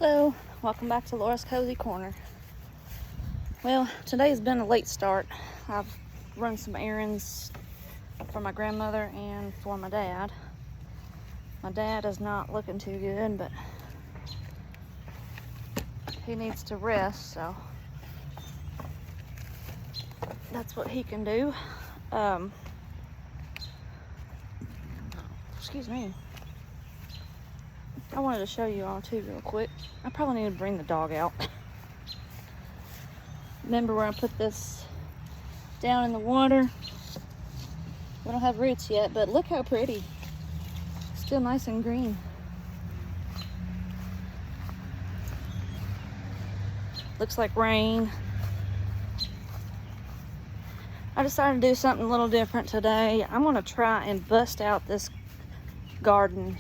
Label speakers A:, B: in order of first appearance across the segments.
A: Hello, welcome back to Laura's Cozy Corner. Well, today has been a late start. I've run some errands for my grandmother and for my dad. My dad is not looking too good, but he needs to rest, so that's what he can do. Excuse me. I wanted to show you all too real quick. I probably need to bring the dog out. Remember where I put this down in the water? We don't have roots yet, but look how pretty. Still nice and green. Looks like rain. I decided to do something a little different today. I'm gonna try and bust out this garden,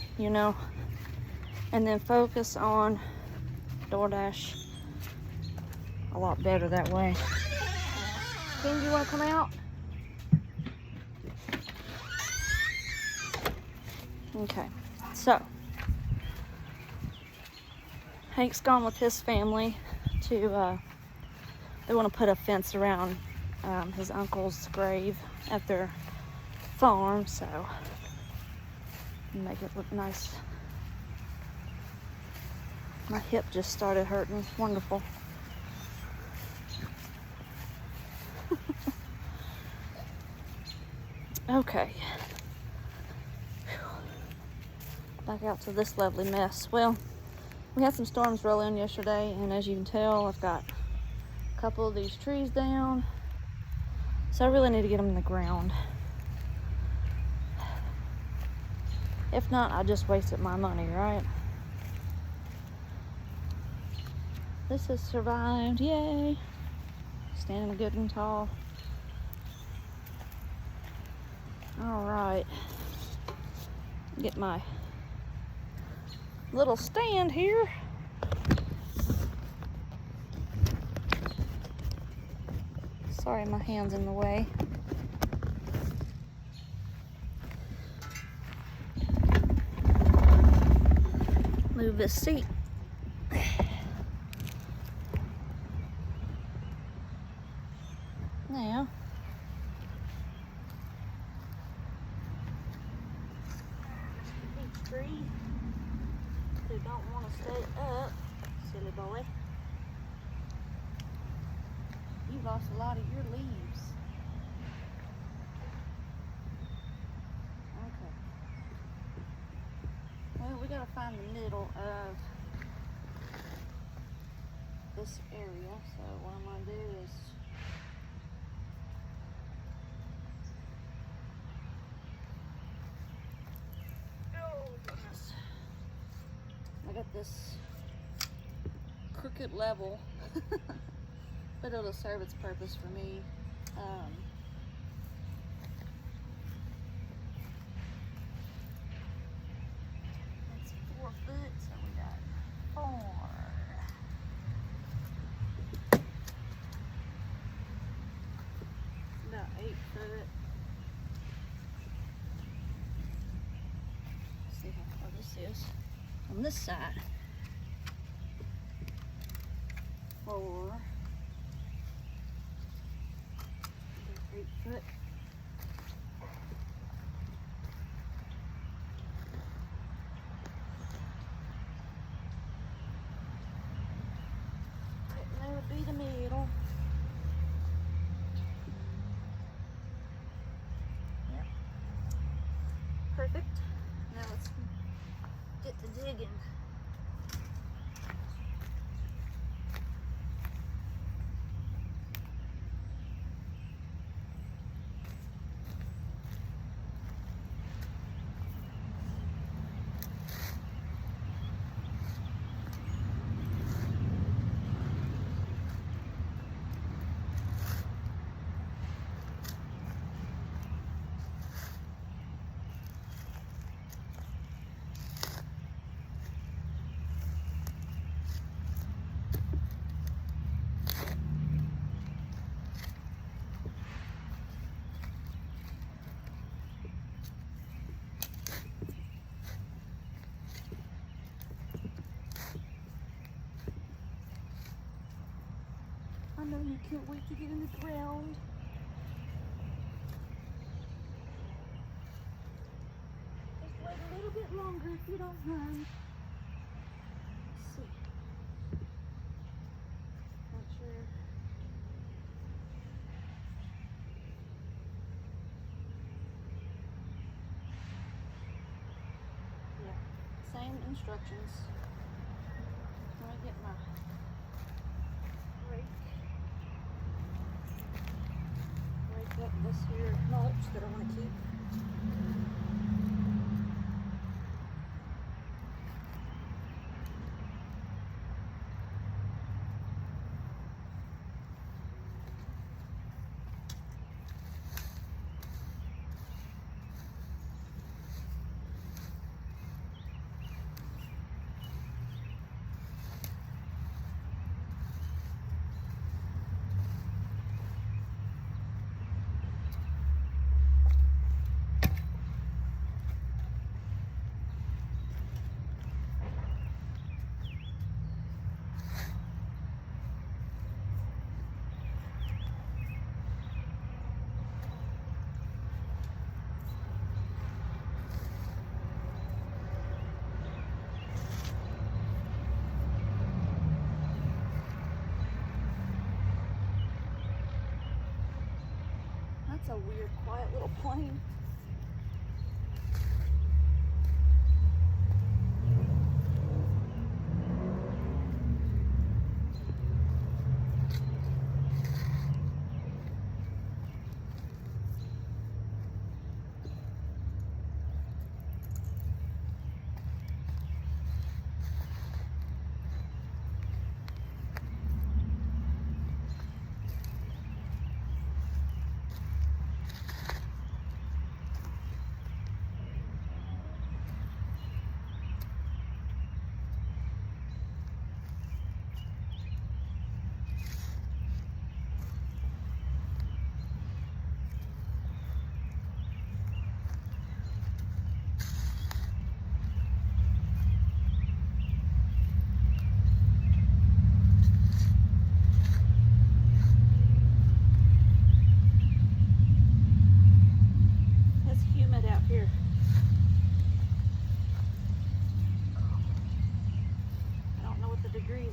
A: and then focus on DoorDash a lot better that way. King, you want to come out? Okay, so Hank's gone with his family to, they want to put a fence around his uncle's grave at their farm, so make it look nice. My hip just started hurting. Wonderful. Okay. Back out to this lovely mess. Well, we had some storms roll in yesterday, and as you can tell, I've got a couple of these trees down. So I really need to get them in the ground. If not, I just wasted my money, right? This has survived, yay! Standing good and tall. All right, get my little stand here. Sorry, my hand's in the way. Move this seat. Now, peach tree who don't want to stay up, silly boy. You lost a lot of your leaves. Okay. Well, we gotta find the middle of this area, so what I'm gonna do is I got this crooked level, but it'll serve its purpose for me. It's 4 foot, so we got 4. About 8 foot. Let's see how far this is on this side. 4. 8 foot. Right, and there would be the middle. Yep. Perfect. Now let's get to digging. know you can't wait to get in the ground. Just wait a little bit longer if you don't mind. Let's see. Make sure. Yeah, same instructions. Let me get my rake up this here mulch that I want to keep. That's a weird, quiet little plane.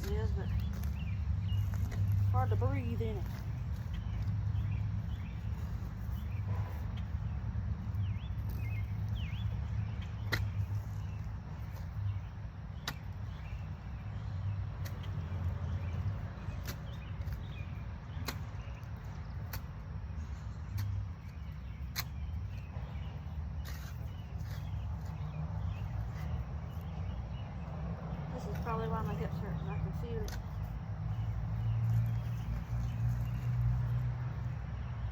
A: Is, but hard to breathe in it. This is probably why my guts hurt, and I can feel it.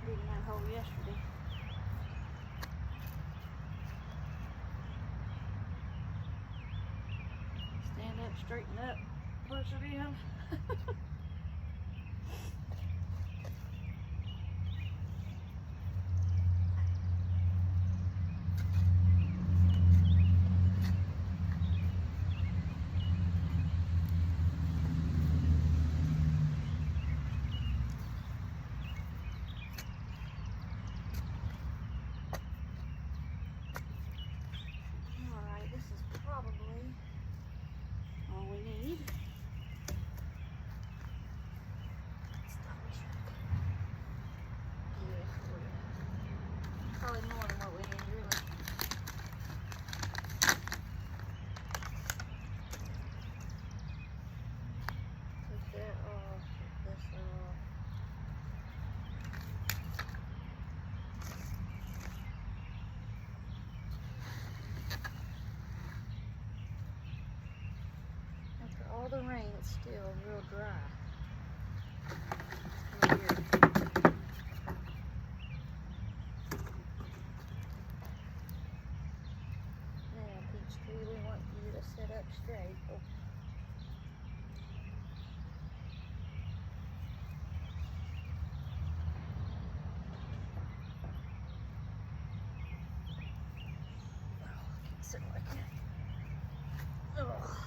A: Digging that hole yesterday. Stand up, straighten up, push it in. Probably more than what we need, really. Take that off, take this off. After all the rain, it's still real dry. Set up straight. Oh. Oh, I can't sit like that. Ugh. 1,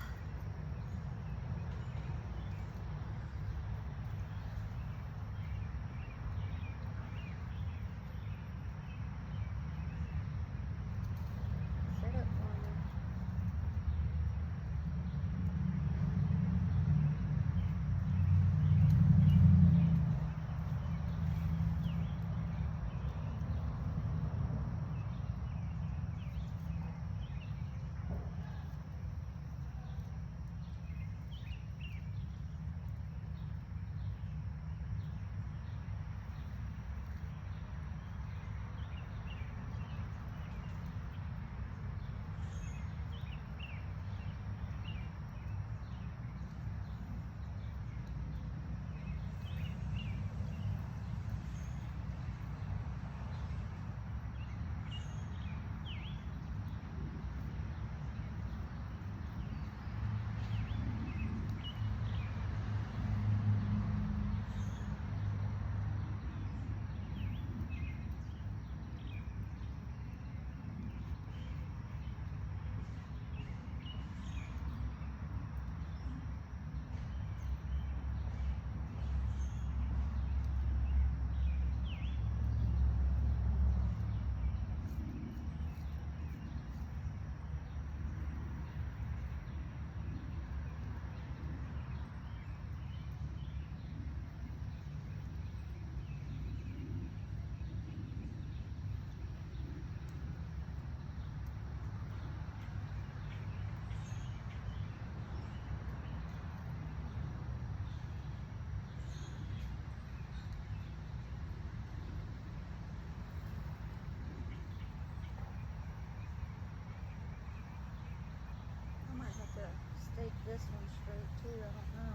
A: take this one straight too, I don't know.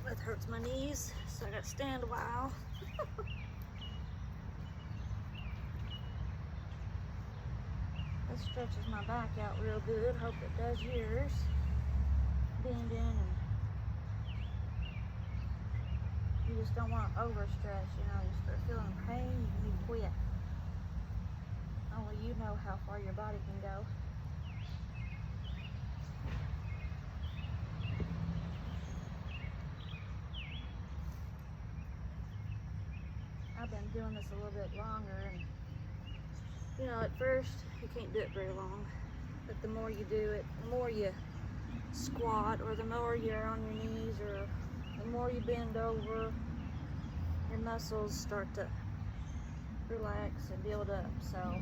A: That hurts my knees, so I got to stand a while. This stretches my back out real good. Hope it does yours. Bending, and you just don't want to overstretch. You know, you start feeling pain, you quit. Only you know how far your body can go. I've been doing this a little bit longer, and you know, at first you can't do it very long, but the more you do it, the more you squat, or the more you're on your knees, or the more you bend over, your muscles start to relax and build up. So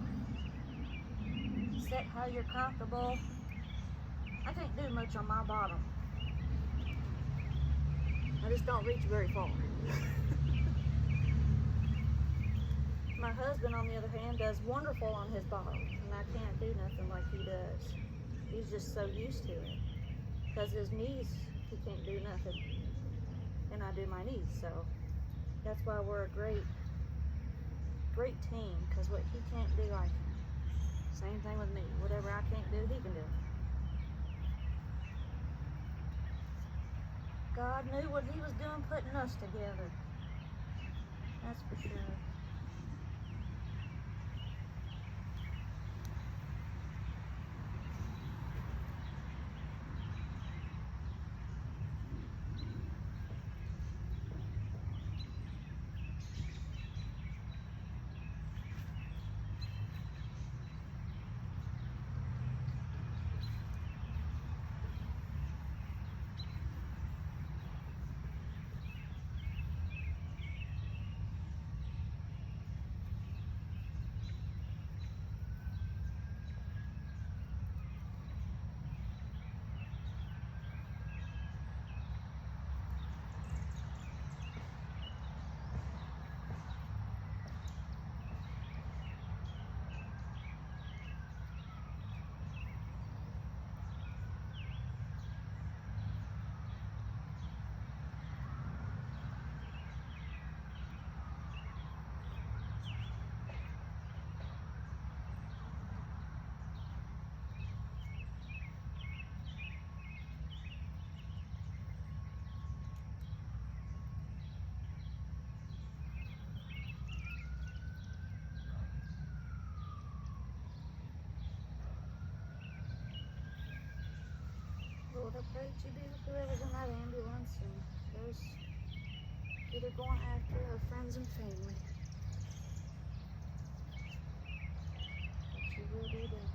A: sit how you're comfortable. I can't do much on my bottom. I just don't reach very far. My husband, on the other hand, does wonderful on his bottom, and I can't do nothing like he does. He's just so used to it. Because his knees, he can't do nothing, and I do my knees. So that's why we're a great team, because what he can't do, I can. Same thing with me. Whatever I can't do, he can do. God knew what he was doing putting us together. That's for sure. Lord, I pray that you be with whoever's in that ambulance and those either going after or friends and family. That you will be done.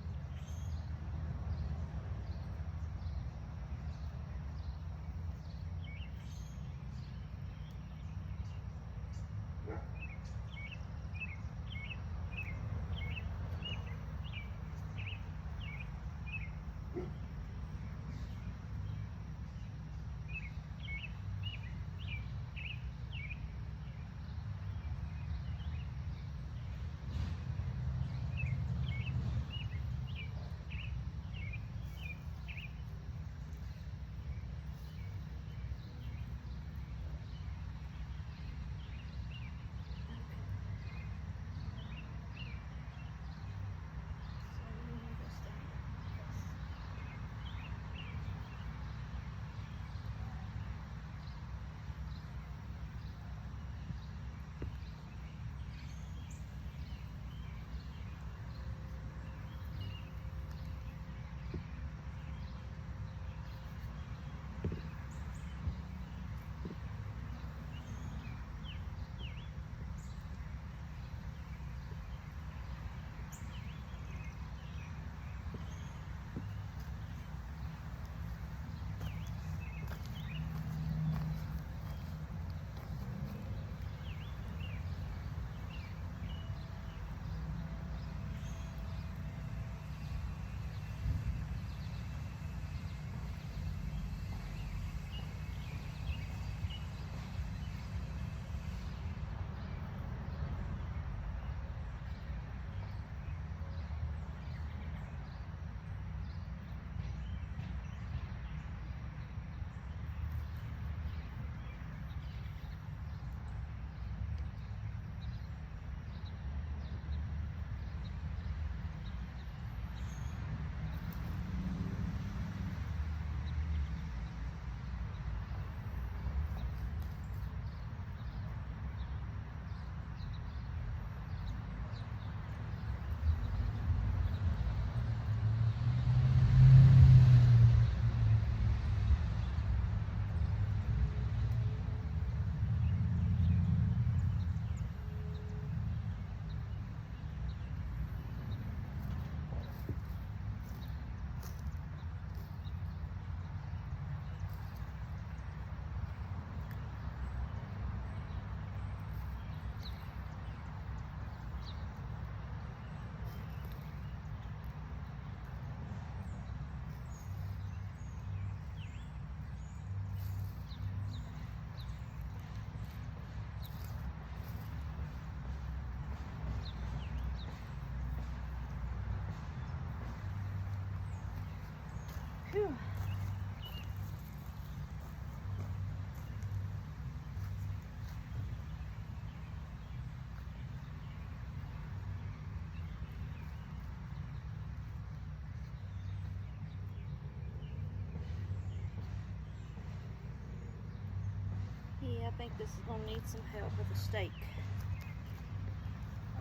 A: think this is gonna need some help with a stake.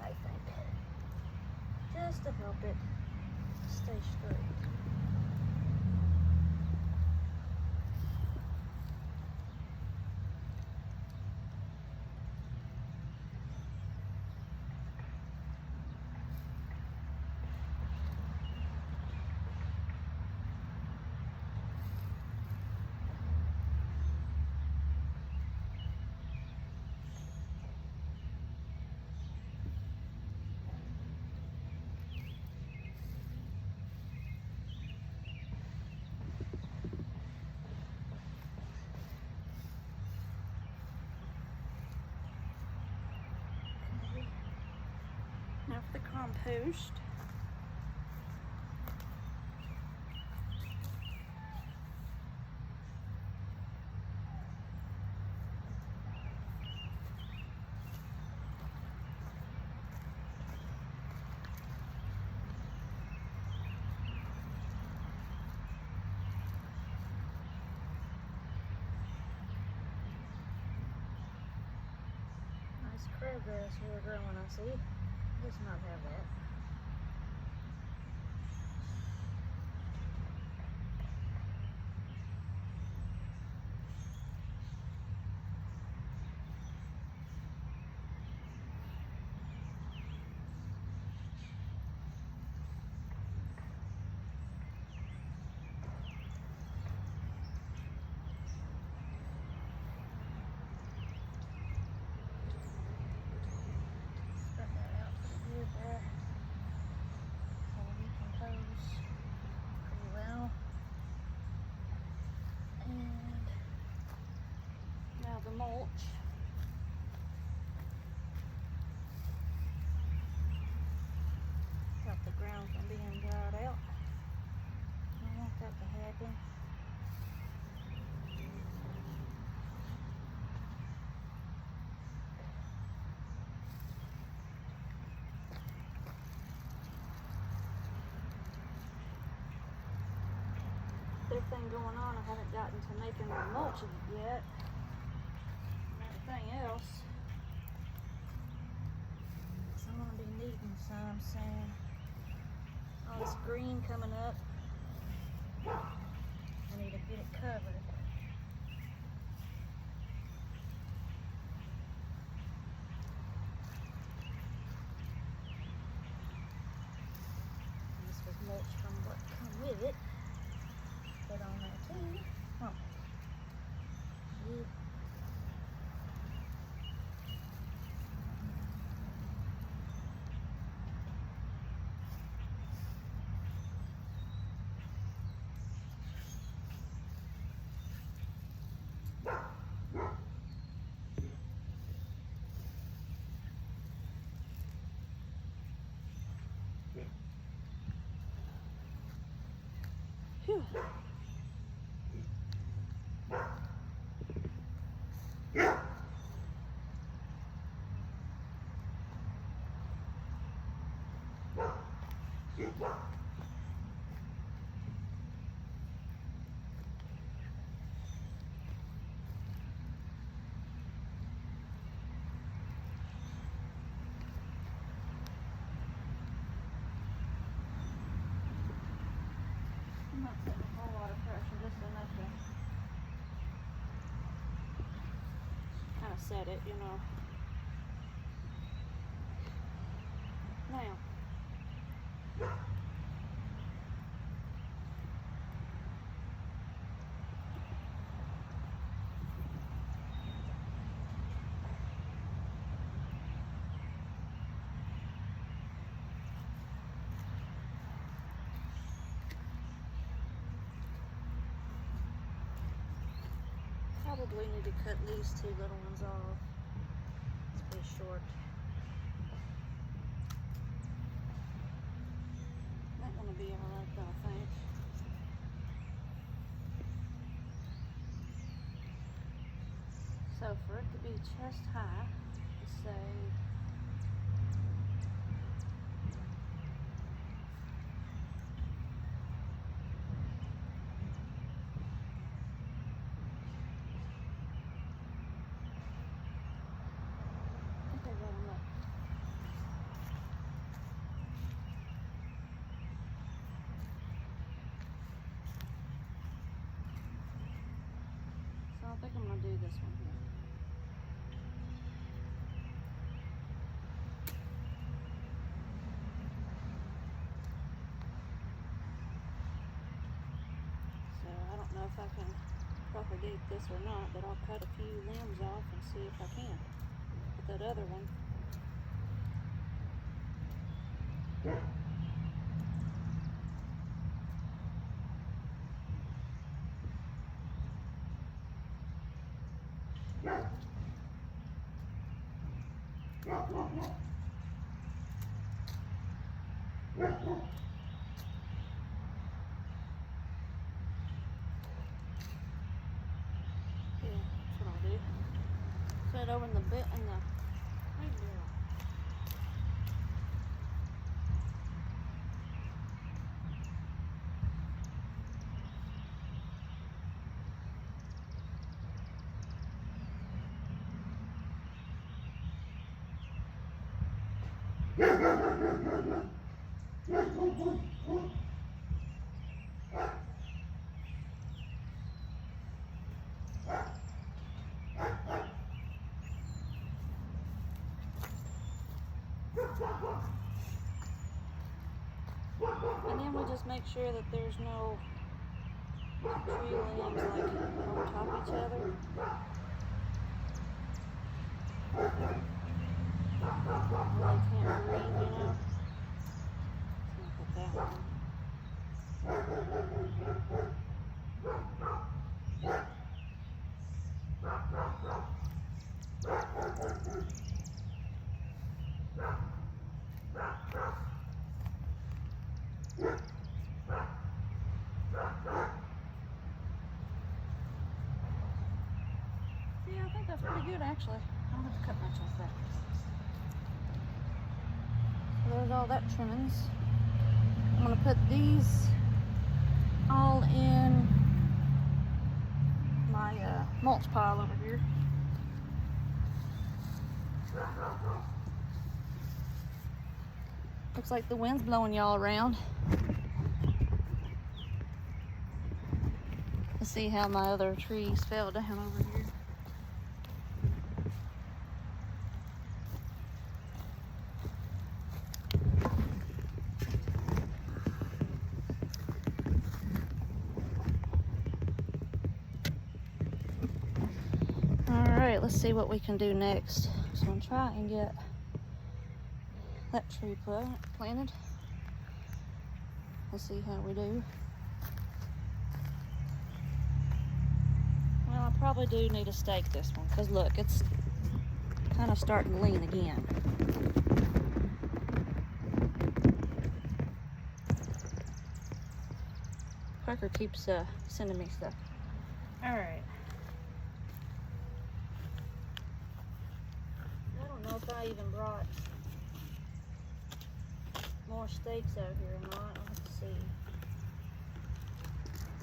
A: I think. Just to help it stay straight. Now for the compost. Nice crabgrass here growing, I see. Does not have that. Spread that out pretty good there. Pretty well. And now the mulch. Got the ground from being dried out. I want that to happen. Big thing going on, I haven't gotten to making the mulch yet. And everything else. So I'm gonna be needing some soon. All this green coming up. I need to get it covered. And this was mulch from what come with it. Put on there too. Oh. Yeah. Phew. I'm not putting a whole lot of pressure, just enough to kind of set it, you know. Now, probably need to cut these two little ones off. It's pretty short. That's gonna be alright though, I think. So for it to be chest high, let's say think I'm gonna do this one here. So I don't know if I can propagate this or not, but I'll cut a few limbs off and see if I can with that other one. Yeah, that's what I'll do. Put it over in the bit in the right there. And then we just make sure that there's no tree limbs like on top of each other. Well, they can't breathe, you know. So I'll put that one. Yeah, I think that's pretty good actually. I don't have to cut much off that. So there's all that trimmings. I'm gonna put these all in my mulch pile over here. Looks like the wind's blowing y'all around. Let's see how my other trees fell down over here. Alright, let's see what we can do next. So I'm gonna try and get that tree planted. Let's see how we do. Well, I probably do need to stake this one because look, it's kind of starting to lean again. Parker keeps sending me stuff. Alright. I don't know if I even brought more stakes out here or not. I'll have to see.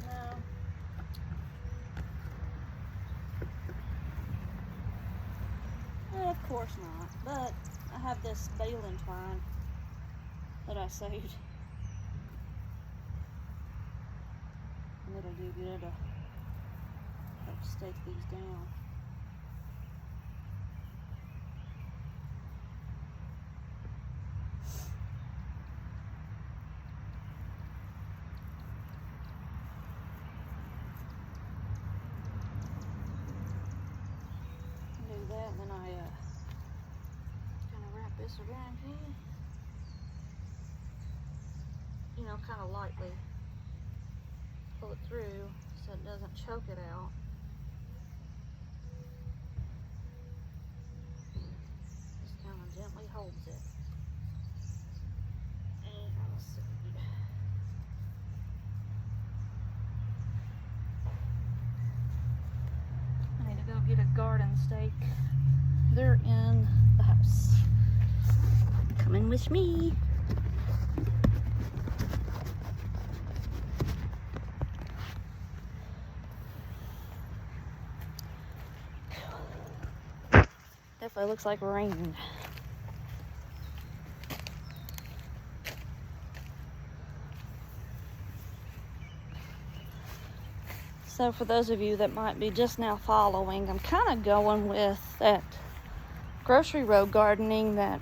A: No. Well, of course not. But I have this baling twine that I saved. And it'll do good to help stake these down. That, and then I kind of wrap this around here, you know, kind of lightly pull it through so it doesn't choke it out. Just kind of gently holds it. And let's see. I need to go get a garden stake. They're in the house. Coming with me. Definitely looks like rain. So for those of you that might be just now following, I'm kind of going with that grocery road gardening that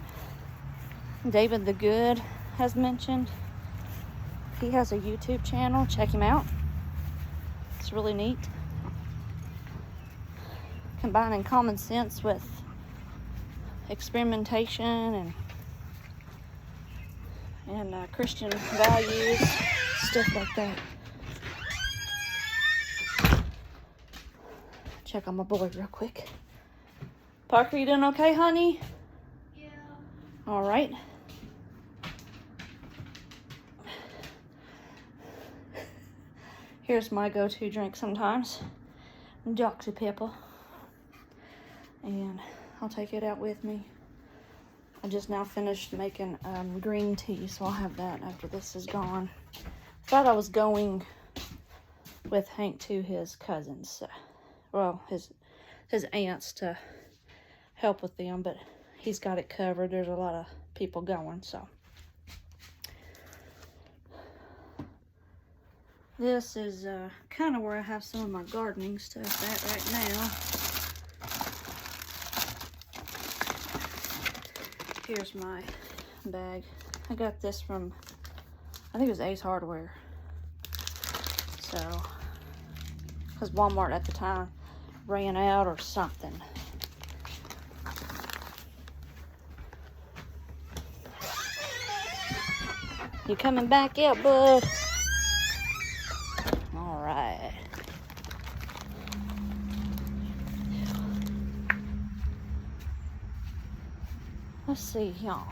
A: David the Good has mentioned. He has a YouTube channel. Check him out. It's really neat. Combining common sense with experimentation and Christian values, stuff like that. Check on my boy real quick. Parker, you doing okay, honey?
B: Yeah.
A: All right. Here's my go-to drink sometimes, Dr. Pepper. And I'll take it out with me. I just now finished making green tea, so I'll have that after this is gone. Thought I was going with Hank to his cousins, well, his aunts to help with them, but he's got it covered. There's a lot of people going, so. This is kind of where I have some of my gardening stuff at right now. Here's my bag. I got this from, I think it was Ace Hardware. So, because Walmart at the time ran out or something. You coming back out, bud? All right. Let's see, y'all.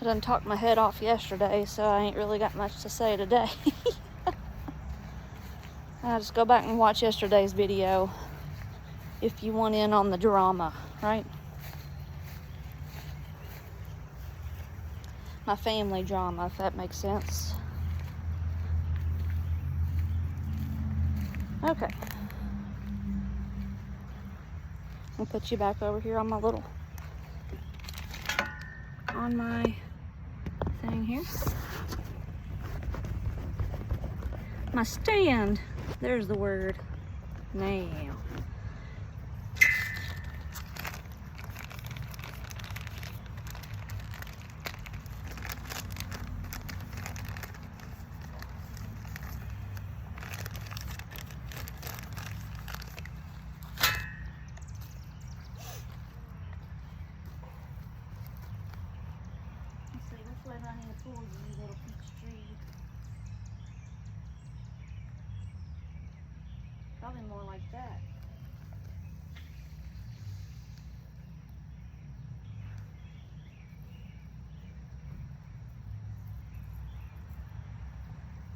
A: I done talked my head off yesterday, so I ain't really got much to say today. I'll just go back and watch yesterday's video if you want in on the drama, right? My family drama, if that makes sense. Okay. I'll put you back over here on my thing here. My stand. There's the word. Now. Which way do I need to pull you, little peach tree? Probably more like that.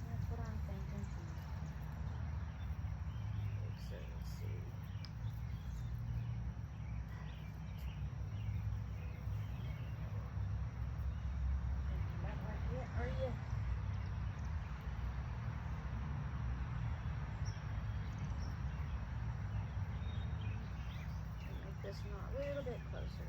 A: That's what I'm thinking too. So let's see. Not right yet, are you? Make this knot a little bit closer.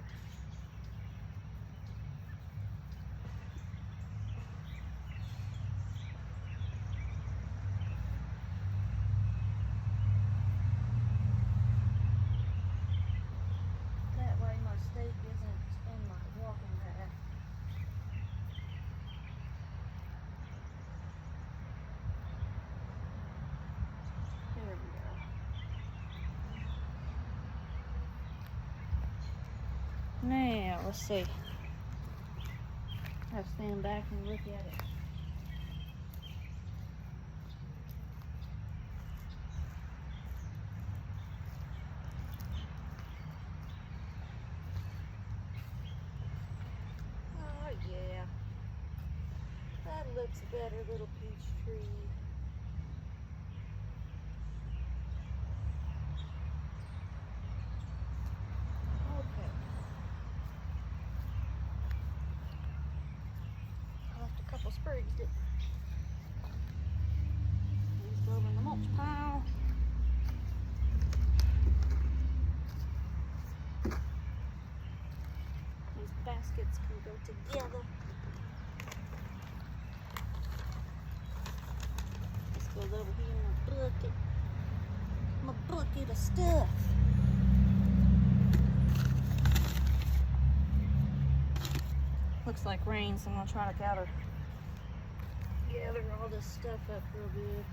A: That way my stake isn't in my walking path. There we go. Now, let's see. I'll stand back and look at it. Oh, yeah. That looks better, little peach tree. Okay. I left a couple sprigs, didn't I? These go in the mulch pile. These baskets can go together. goes over here in my bucket. My bucket of stuff. Looks like rain, so I'm gonna try to gather all this stuff up real good.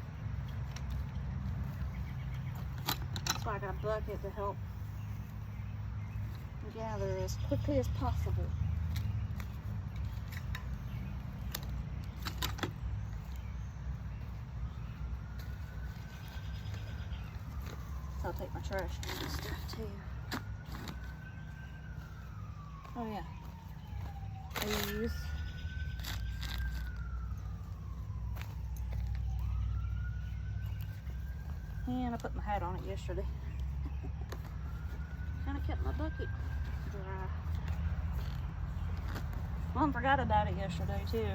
A: That's why I got a bucket to help gather as quickly as possible. So I'll take my trash and stuff too. Oh yeah. These. And I put my hat on it yesterday. Kind of kept my bucket dry. Mom forgot about it yesterday too.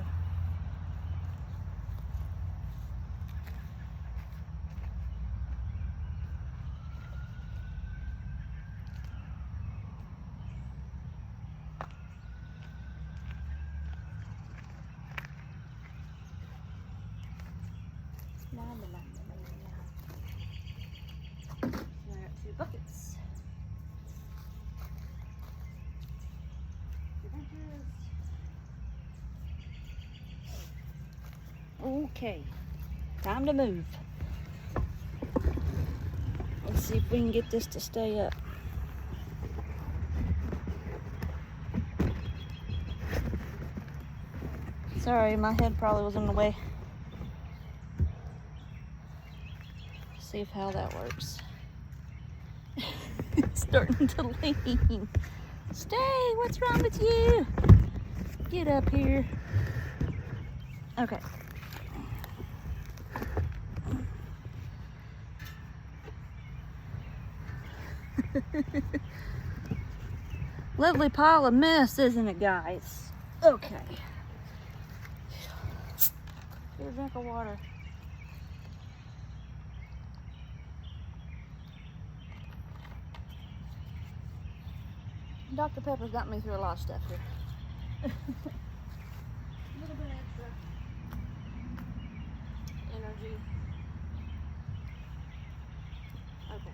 A: I got 2 buckets. Okay, time to move. Let's see if we can get this to stay up. Sorry, my head probably was in the way. See how that works. It's starting to lean. Stay, what's wrong with you? Get up here. Okay. Lovely pile of mess, isn't it, guys? Okay. Get a drink of water. Dr. Pepper's got me through a lot of stuff here. A little bit extra energy. Okay.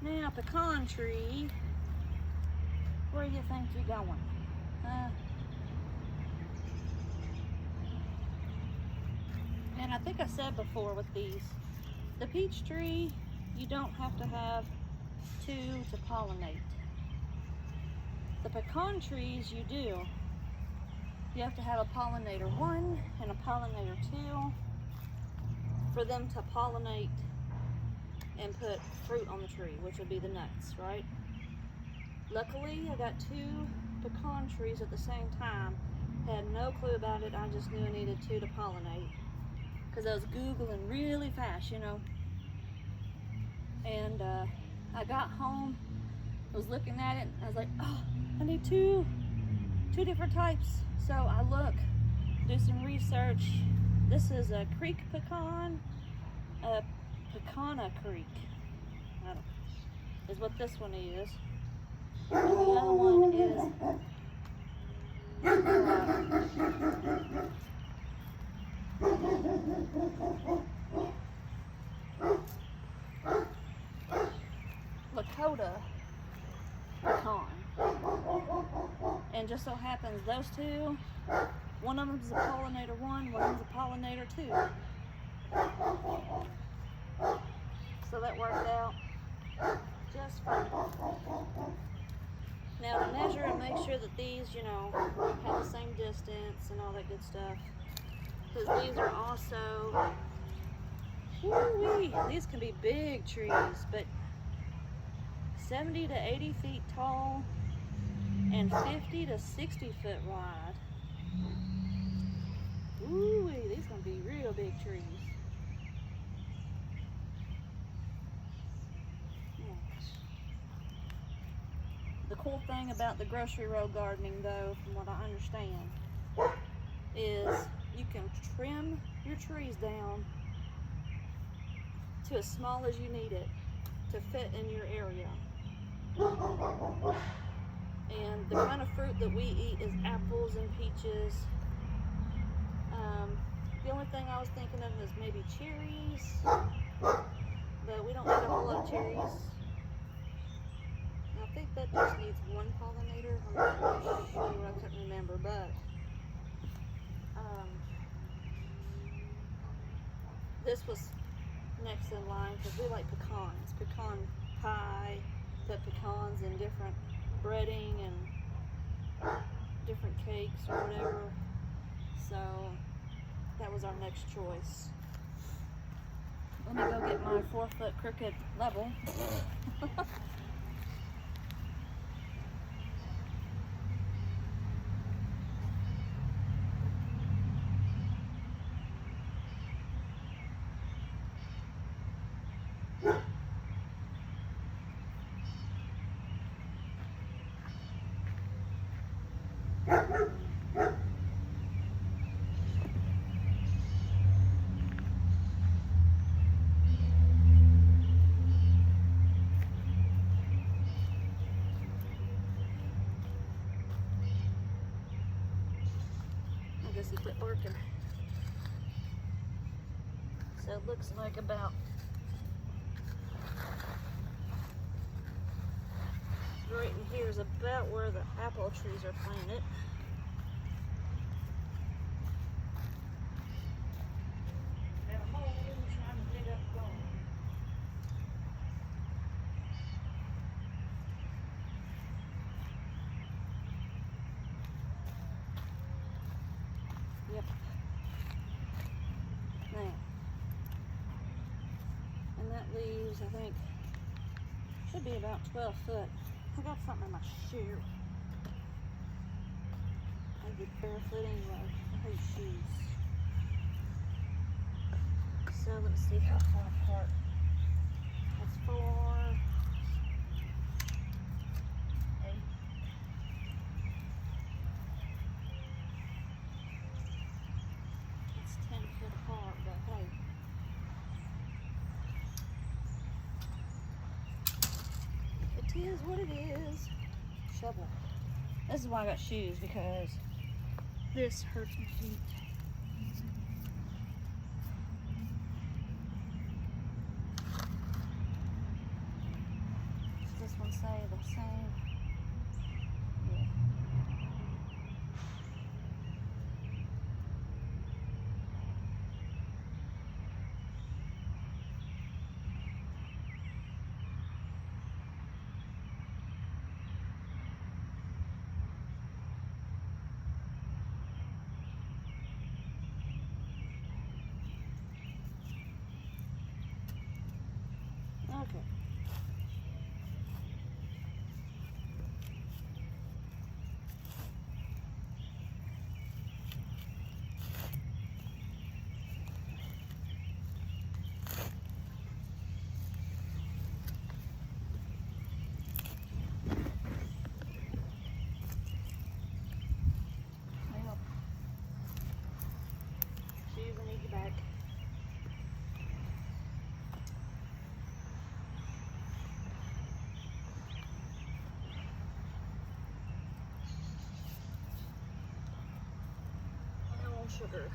A: Now, pecan tree, where do you think you're going? And I think I said before with these, the peach tree, you don't have to have 2 to pollinate. The pecan trees, you do. You have to have a pollinator 1 and a pollinator 2 for them to pollinate and put fruit on the tree, which would be the nuts, right? Luckily, I got 2 pecan trees at the same time. Had no clue about it. I just knew I needed 2 to pollinate because I was Googling really fast, you know. And I got home, I was looking at it, and I was like, oh, I need two different types. So I look, do some research. This is a creek pecan, a pecana creek. Is what this one is. And the other one is Lakota pecan. And just so happens those 2, one of them is a pollinator 1, one of them is a pollinator 2. So that worked out just fine. Now to measure and make sure that these, you know, have the same distance and all that good stuff. Because these are also, woo-wee, these can be big trees, but 70 to 80 feet tall and 50 to 60 foot wide. Ooh-wee, these gonna be real big trees. The cool thing about the grocery road gardening, though, from what I understand, is you can trim your trees down to as small as you need it to fit in your area. And the kind of fruit that we eat is apples and peaches thing I was thinking of is maybe cherries, but we don't need a whole lot of cherries. And I think that just needs one pollinator. I'm not really sure, I couldn't remember, but this was next in line because we like pecans. Pecan pie, put pecans in different breading and different cakes or whatever. So that was our next choice. Let me go get my 4-foot crooked level. I guess he quit working. So it looks like about right in here is about where the apple trees are planted. Got a hole I'm trying to dig up going. Yep. Now, and that leaves, I think, should be about 12 foot. I got something in my shoe. I'd be barefoot anyway. I hate shoes. So let's see how far apart. That's 4, 8. It's 10 foot apart, but hey. It is what it is. Shovel. This is why I got shoes, because this hurts my feet. Does this one say the same? Yeah. Okay. Well, shoes I need you back. Sugar.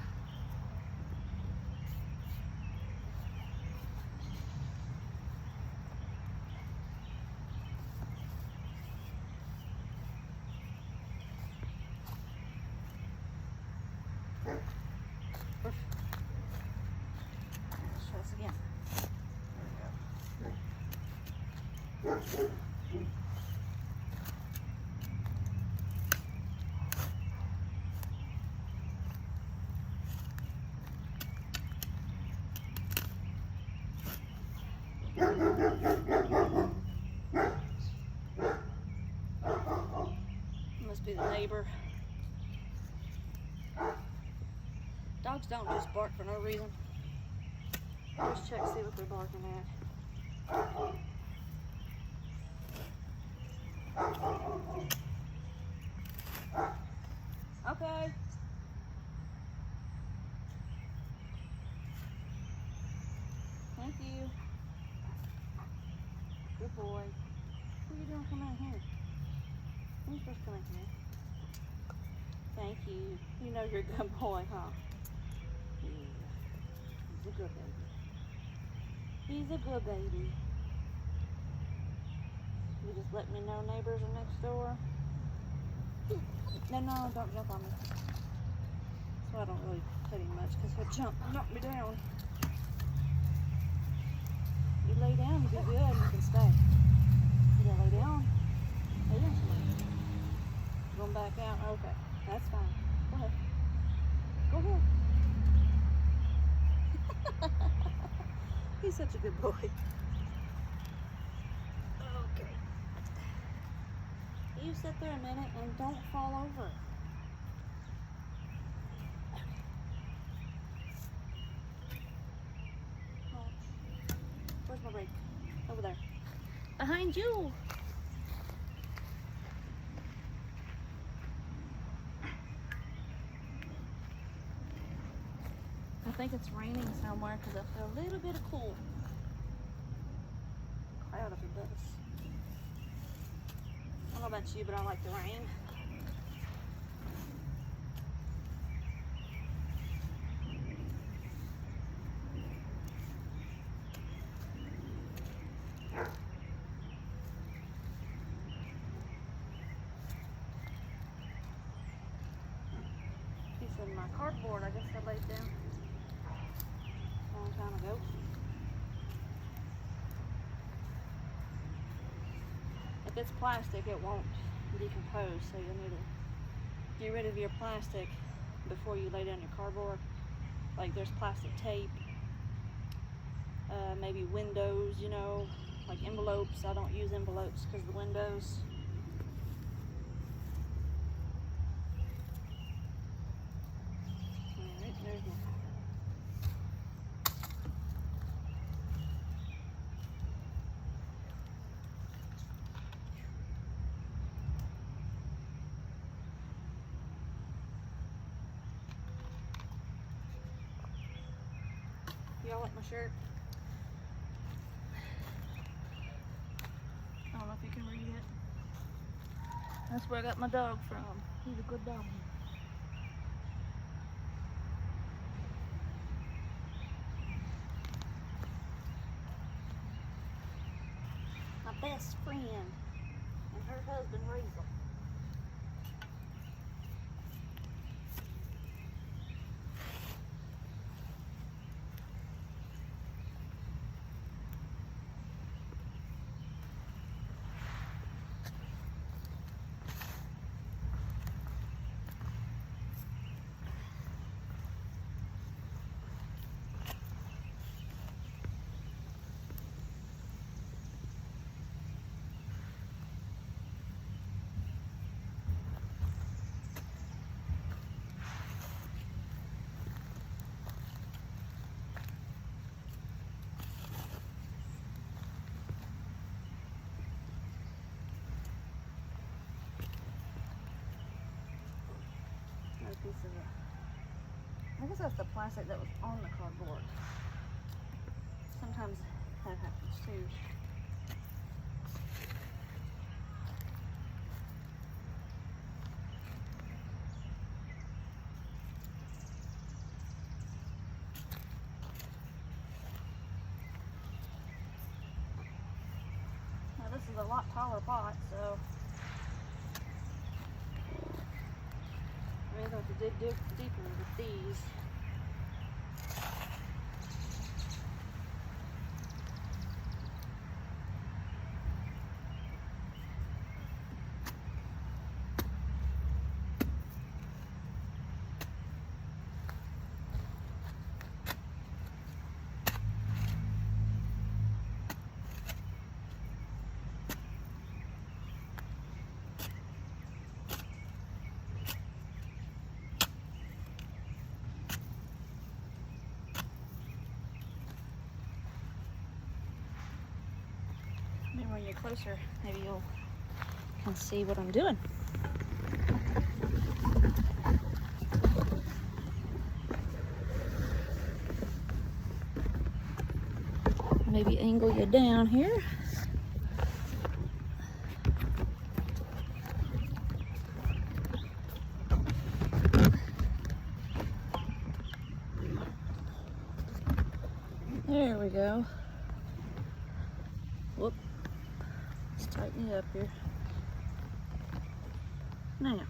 A: Let's try this again. There we go. Must be the neighbor. Dogs don't just bark for no reason. Let's check, see what they're barking at. Okay. Thank you. Good boy. What are you doing coming in here? You're supposed to come in here. Thank you. You know you're a good boy, huh? Yeah. a good baby. He's a good baby. You just let me know neighbors are next door. No, don't jump on me. That's why I don't really pet him much, because he'll jump and knock me down. You lay down, you do good, you can stay. You gotta lay down. Lay down. Going back out? Okay, that's fine. Go ahead. Go ahead. He's such a good boy. Okay. You sit there a minute and don't fall over. Oh. Where's my brake? Over there. Behind you. I think it's raining somewhere because I feel a little bit of cool. Cloud up above us. I don't know about you, but I like the rain. Piece of my cardboard, I guess I laid down a long time ago. If it's plastic, it won't decompose, so you'll need to get rid of your plastic before you lay down your cardboard. Like there's plastic tape, maybe windows, you know, like envelopes. I don't use envelopes because of the windows. Alright, there's my power. Y'all like my shirt? I don't know if you can read it. That's where I got my dog from. He's a good dog. My best friend and her husband Razel. Piece of it. I guess that's the plastic that was on the cardboard. Sometimes that happens too. Now this is a lot taller pot, so I'm going to dig deeper with these. Maybe when you're closer, maybe you'll can see what I'm doing. Maybe angle you down here. There we go. Whoop. Let's tighten it up here. Now.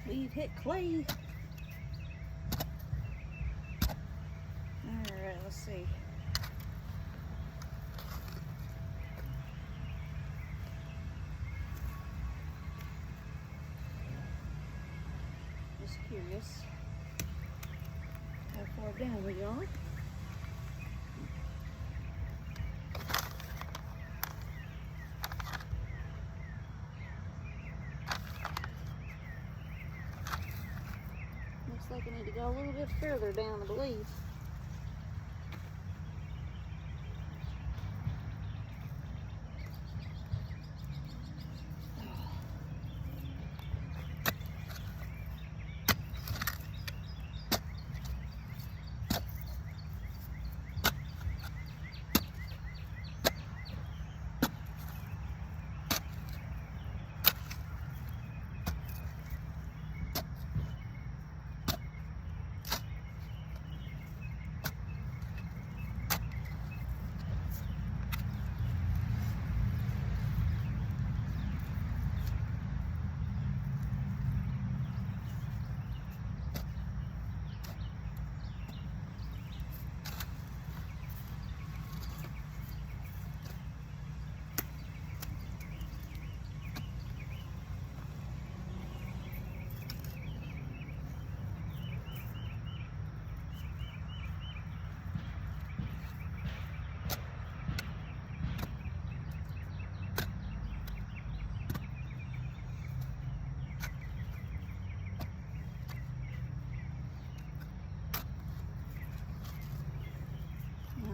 A: We've hit clay. Alright, let's see. Just curious how far down we are. Looks like I need to go a little bit further down, I believe.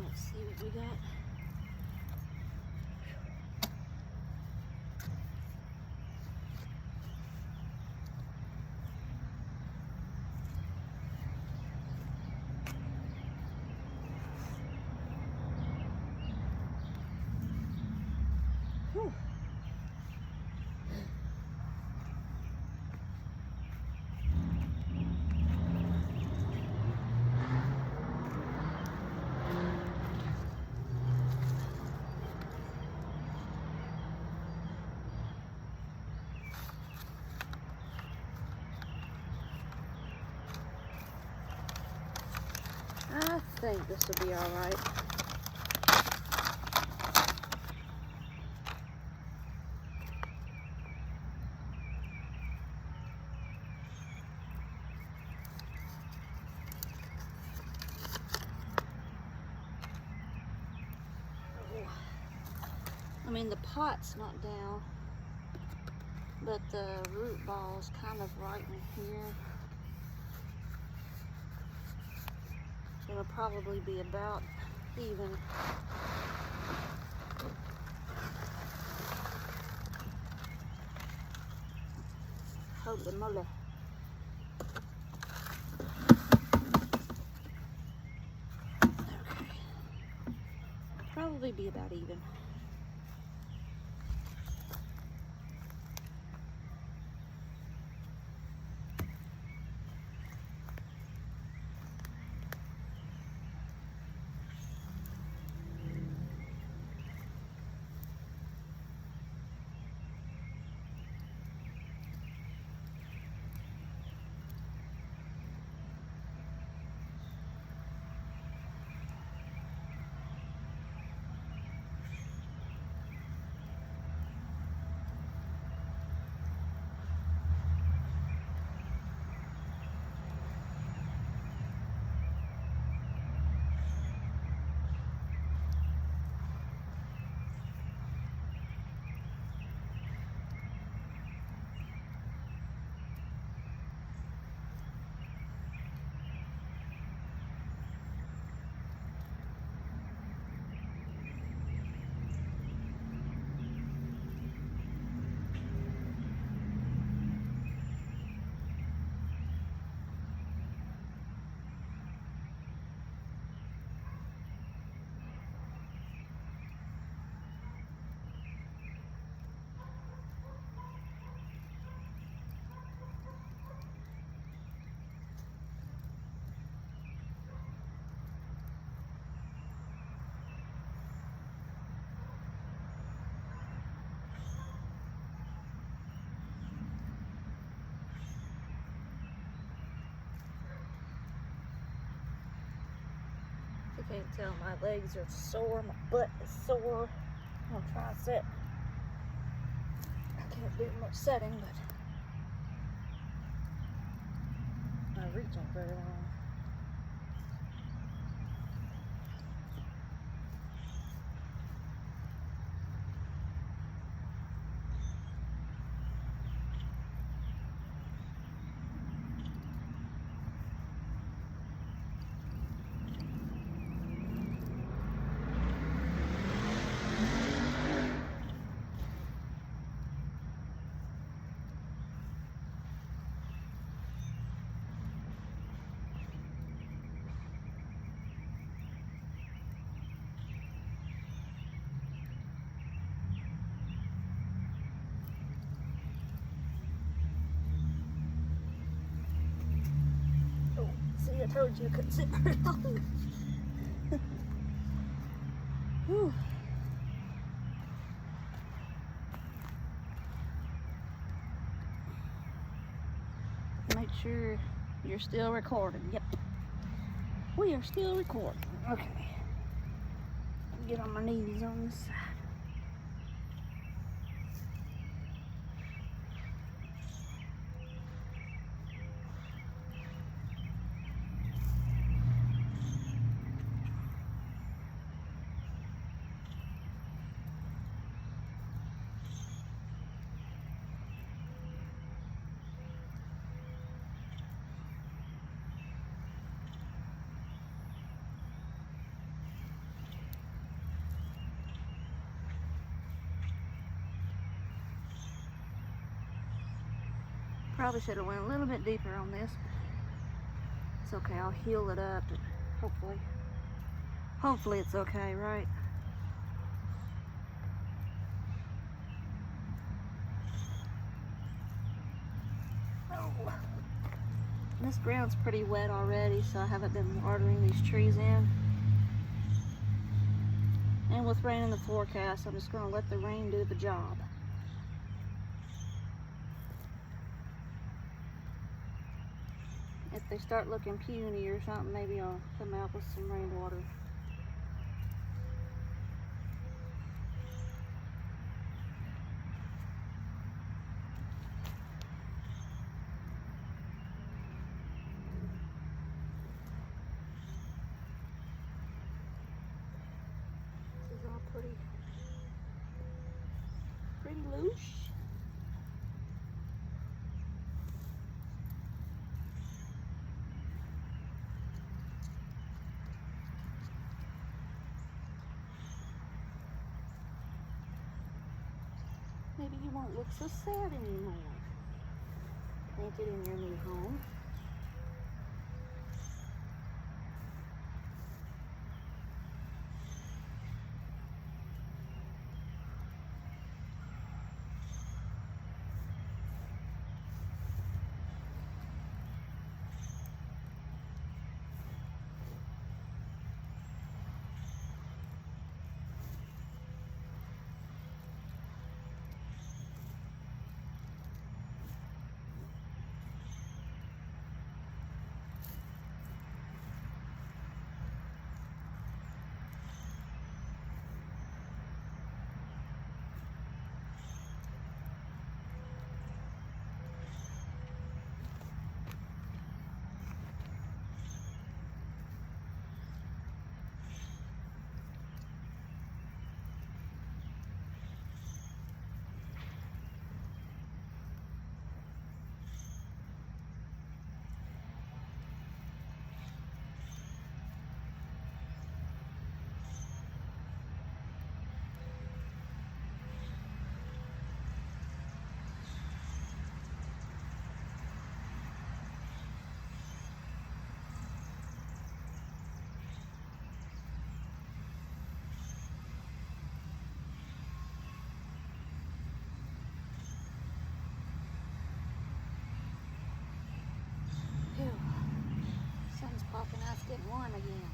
A: Let's see what we got. Whew. I think this will be all right. I mean, the pot's not down, but the root ball's kind of right in here. So it'll probably be about even. Holy moly. Okay. Probably be about even. can't tell, my legs are sore, my butt is sore. I'm gonna try to sit. I can't do much setting, but my reach ain't very long. See, I told you I couldn't sit very long. Whew. Make sure you're still recording. Yep. We are still recording. Okay. Get on my knees on this side. Probably should have went a little bit deeper on this. It's okay, I'll heal it up and hopefully it's okay, right? Oh. This ground's pretty wet already, so I haven't been watering these trees in. And with rain in the forecast, I'm just gonna let the rain do the job. If they start looking puny or something, maybe I'll come out with some rainwater. This is all pretty loose. Maybe you won't look so sad anymore. Planted in your new home. Phew. Sun's popping out, it's getting warm again.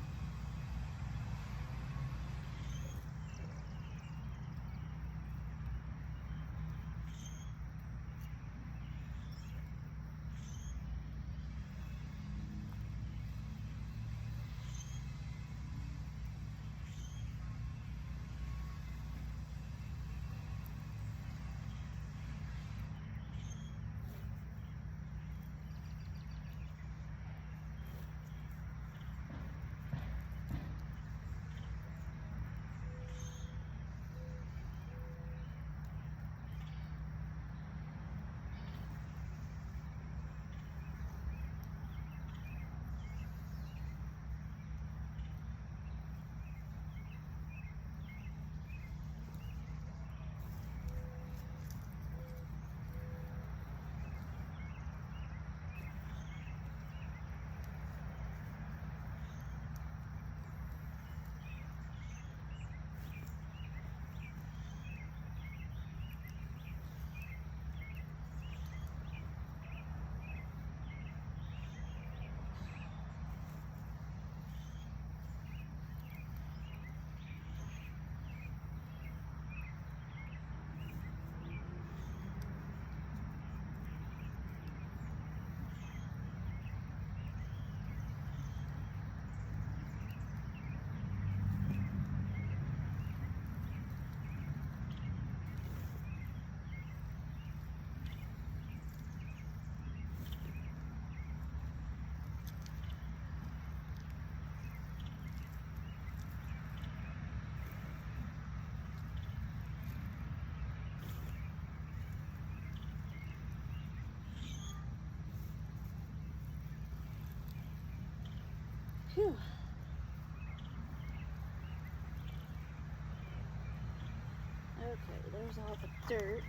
A: Okay, there's all the dirt.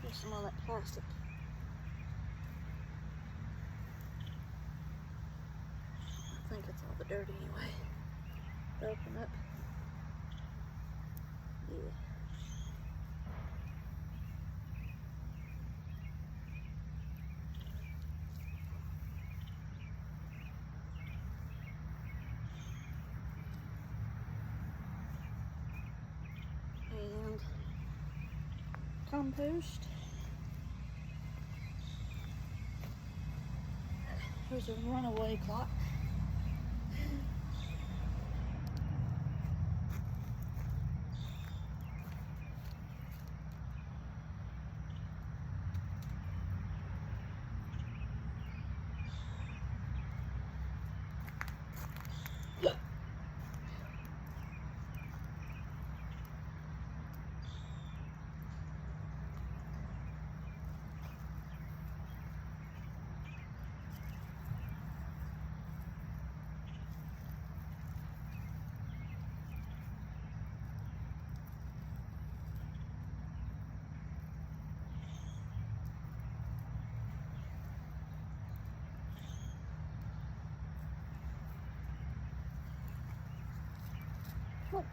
A: There's some of that plastic. I think it's all the dirt anyway. Open up. Yeah. And compost. There's a runaway clock. Mulch.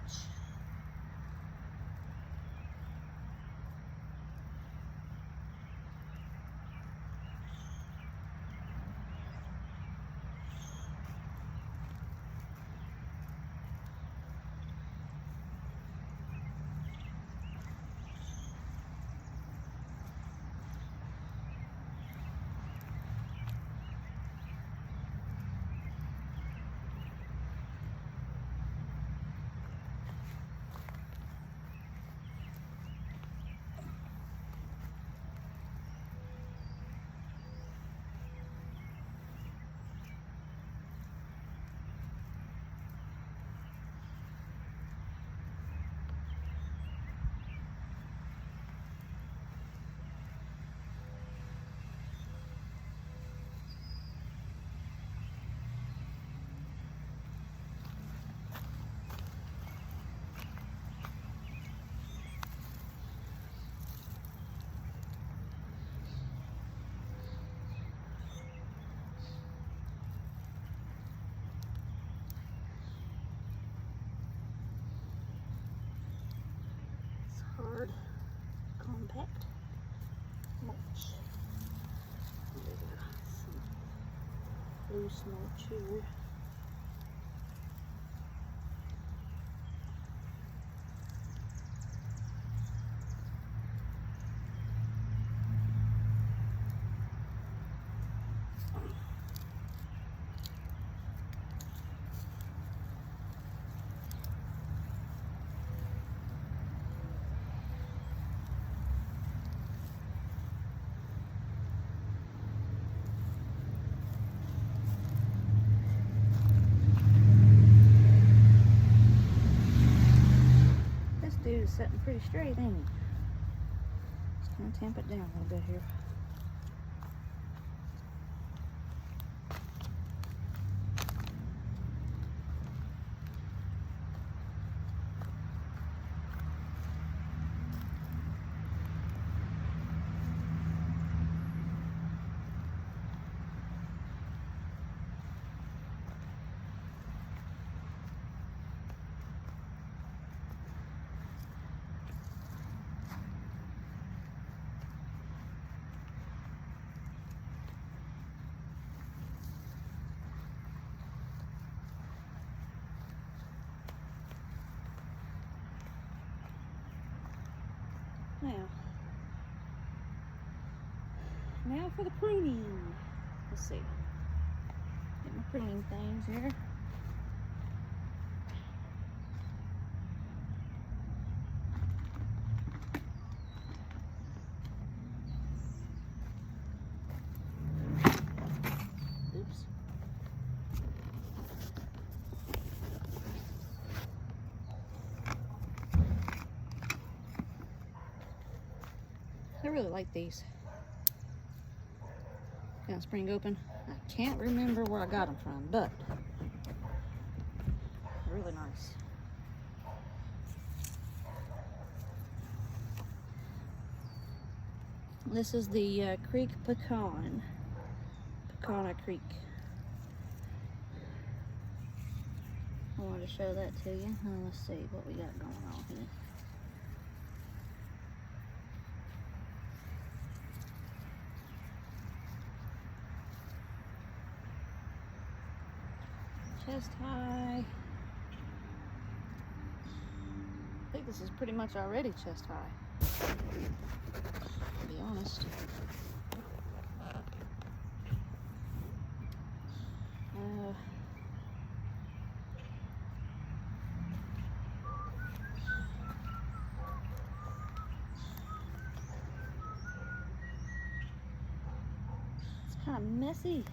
A: Hard, compact mulch. There's some loose mulch here. Dude is sitting pretty straight, ain't he? Just gonna tamp it down a little bit here. Now for the pruning. Let's see. Get my pruning things here. Oops. I really like these. Got a spring open. I can't remember where I got them from, but really nice. This is the Creek Pecan. Pecana Creek. I wanted to show that to you. Now let's see what we got going on here. Chest high. I think this is pretty much already chest high, to be honest. It's kind of messy.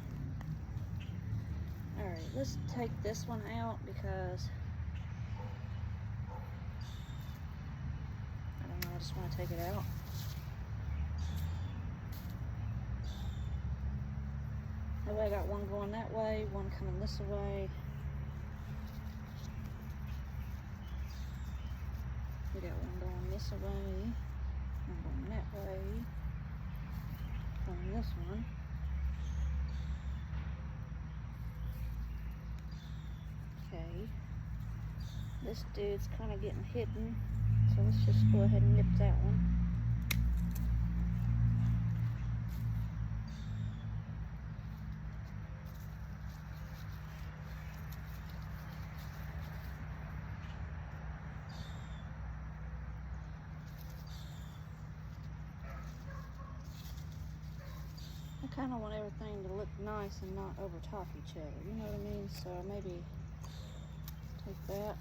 A: Alright, let's take this one out because I don't know, I just want to take it out. That way I got one going that way, one coming this way. We got one going this way, one going that way, on this one. Okay, this dude's kind of getting hidden, so let's just go ahead and nip that one. I kind of want everything to look nice and not overtop each other, you know what I mean? So maybe take that.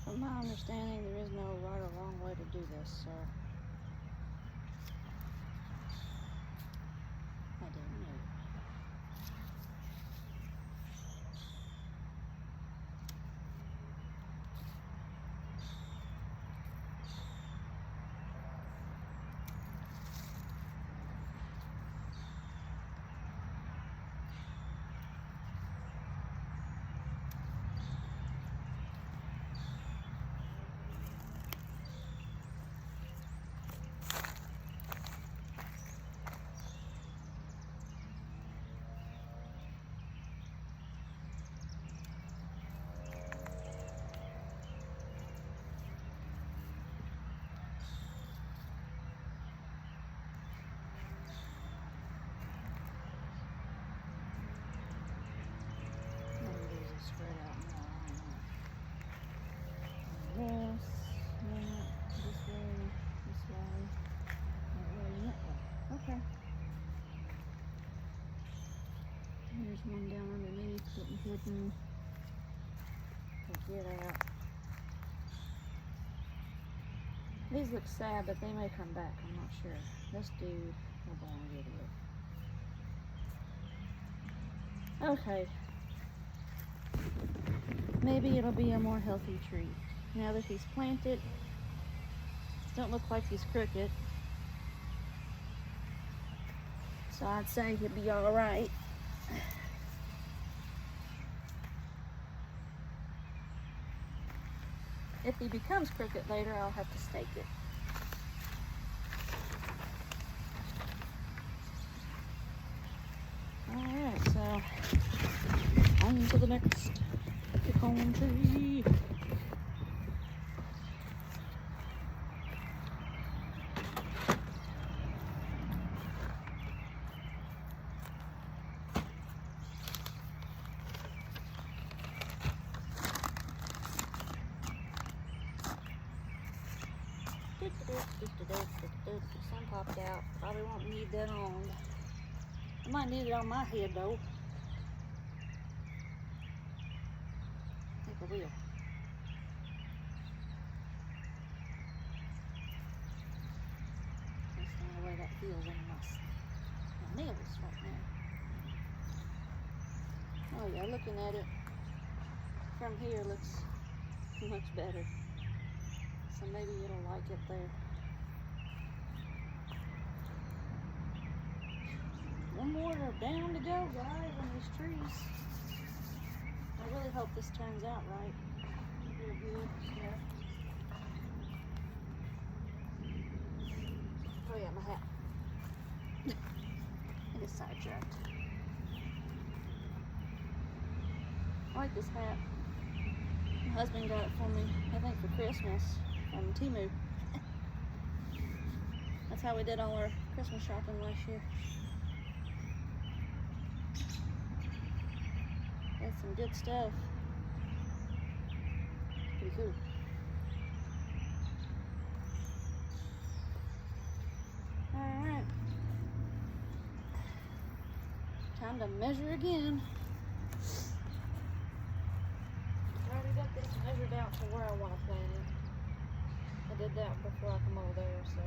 A: From my understanding, there is no right or wrong way to do this, so I don't know. Spread out more on that. This way, that way, and that way. Okay. There's one down underneath getting hidden. Get out. These look sad, but they may come back. I'm not sure. This dude, we're going to get it. Okay. Maybe it'll be a more healthy tree. Now that he's planted, don't look like he's crooked. So I'd say he'll be all right. If he becomes crooked later, I'll have to stake it. Alright, so on to the next pecan tree. Some popped out. Probably won't need that on. I might need it on my head though. I think I will. That's the only way that feels in my nails right now. Oh yeah, looking at it from here looks much better. So maybe it'll like it there. One more down to go, guys, on these trees. I really hope this turns out right. Real good stuff. Oh yeah, my hat. I get sidetracked. I like this hat. My husband got it for me, I think for Christmas, from Temu. That's how we did all our Christmas shopping last year. That's some good stuff. Pretty cool. Alright. Time to measure again. I already got this measured out to where I want to plant it. I did that before I come over there, so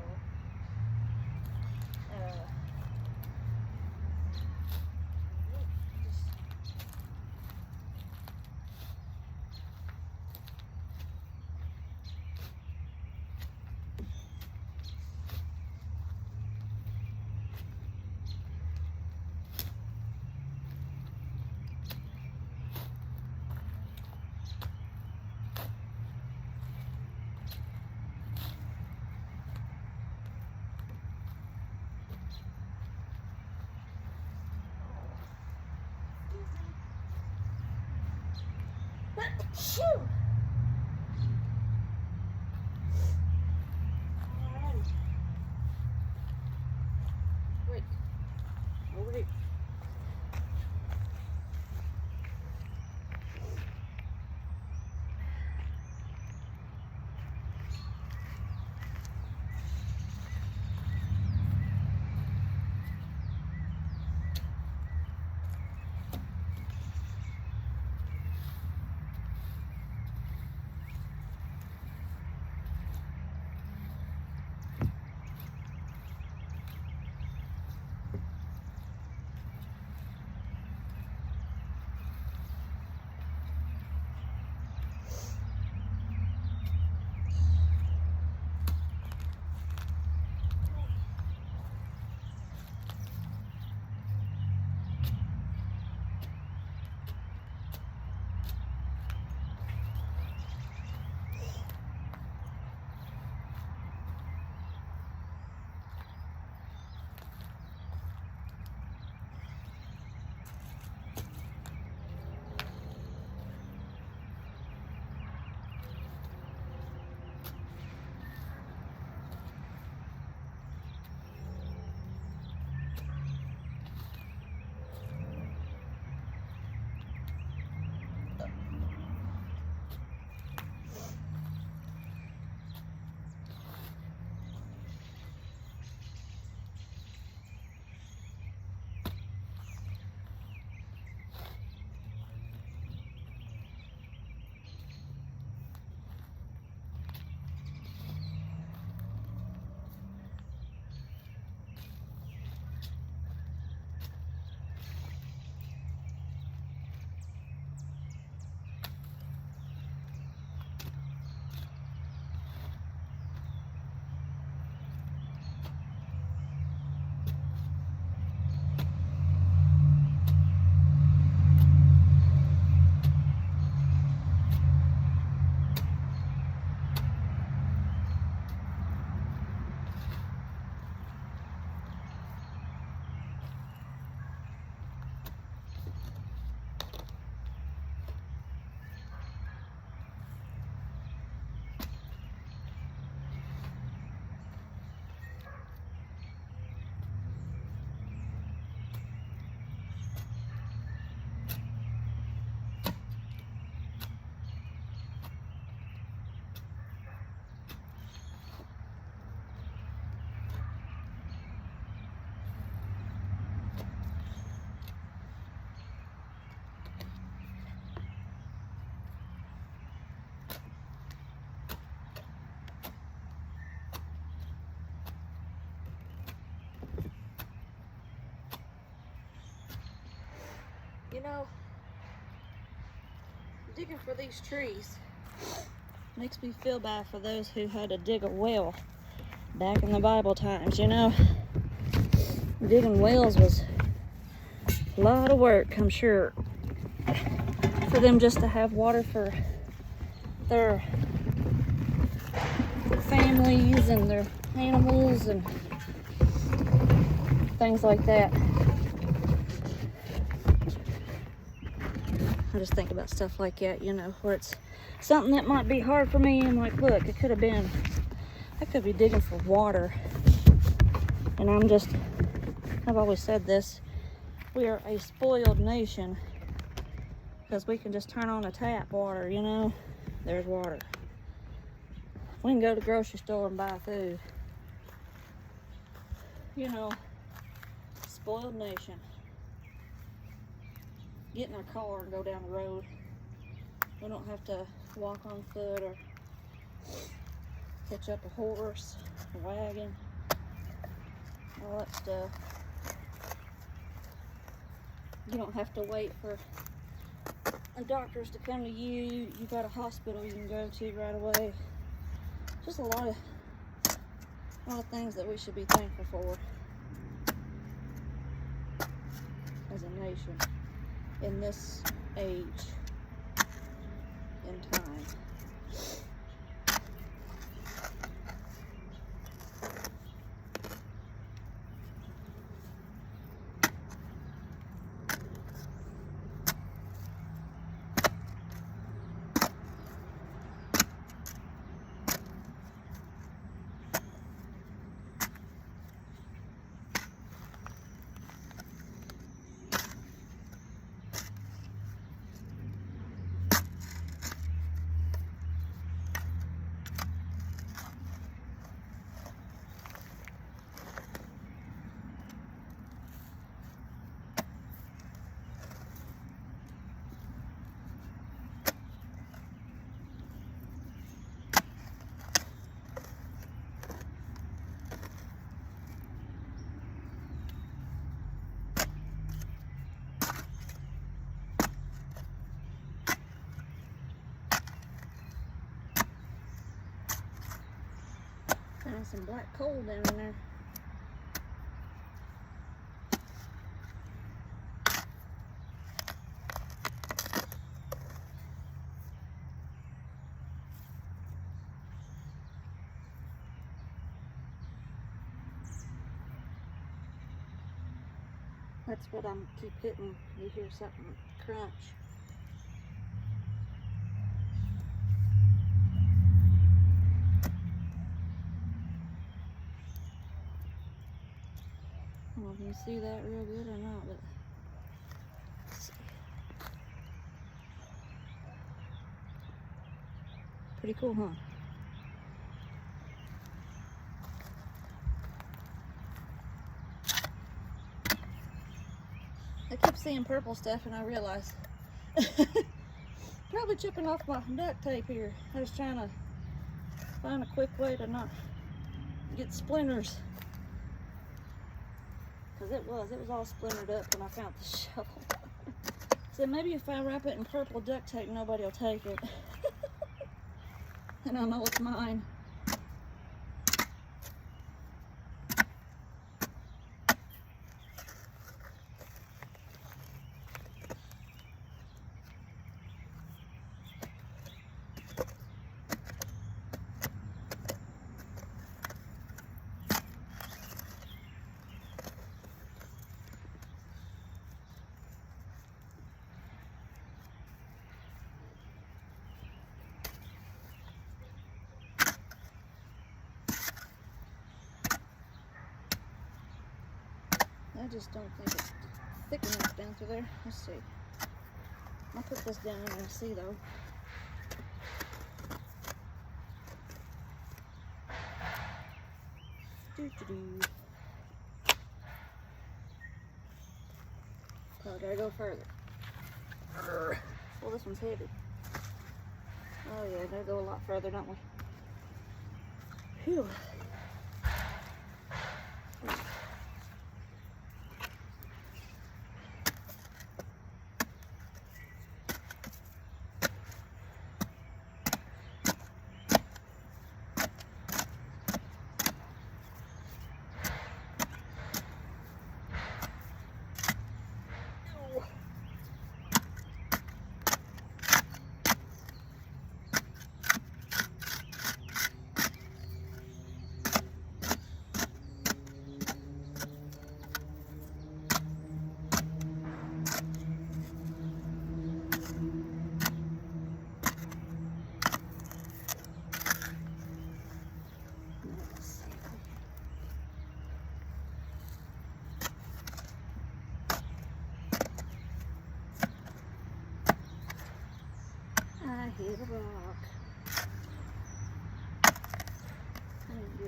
A: Shoo! Alrighty. Wait. Over here. You know, digging for these trees makes me feel bad for those who had to dig a well back in the Bible times, you know. Digging wells was a lot of work, I'm sure, for them just to have water for their families and their animals and things like that. I just think about stuff like that, you know, where it's something that might be hard for me. I'm like, look, it could have been, I could be digging for water. And I've always said this, we are a spoiled nation because we can just turn on a tap water, you know, there's water. We can go to the grocery store and buy food. You know, spoiled nation. Get in our car and go down the road. We don't have to walk on foot or hitch up a horse, a wagon, all that stuff. You don't have to wait for the doctors to come to you. You got a hospital you can go to right away. Just a lot of things that we should be thankful for as a nation in this age in time. Found some black coal down in there. That's what I'm keep hitting. You hear something crunch. I don't know if you can see that real good or not, but let's see. Pretty cool, huh? I keep seeing purple stuff and I realize probably chipping off my duct tape here. I was trying to find a quick way to not get splinters. Because it was all splintered up when I found the shovel. So maybe if I wrap it in purple duct tape, nobody will take it. And I know it's mine. I just don't think it's thick enough down through there. Let's see. I'll put this down and see though. Doo-doo-doo. Probably gotta go further. Well, this one's heavy. Oh yeah, gotta go a lot further, don't we? Phew.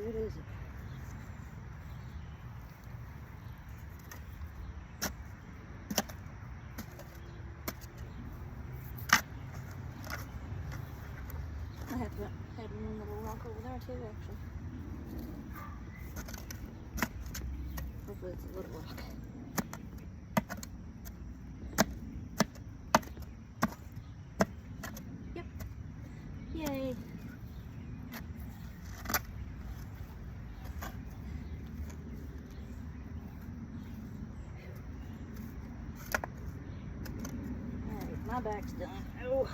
A: What is it? I had one little rock over there too, actually. Hopefully it's a little rock. Yep. Yay. Alright, my back's done. Oh.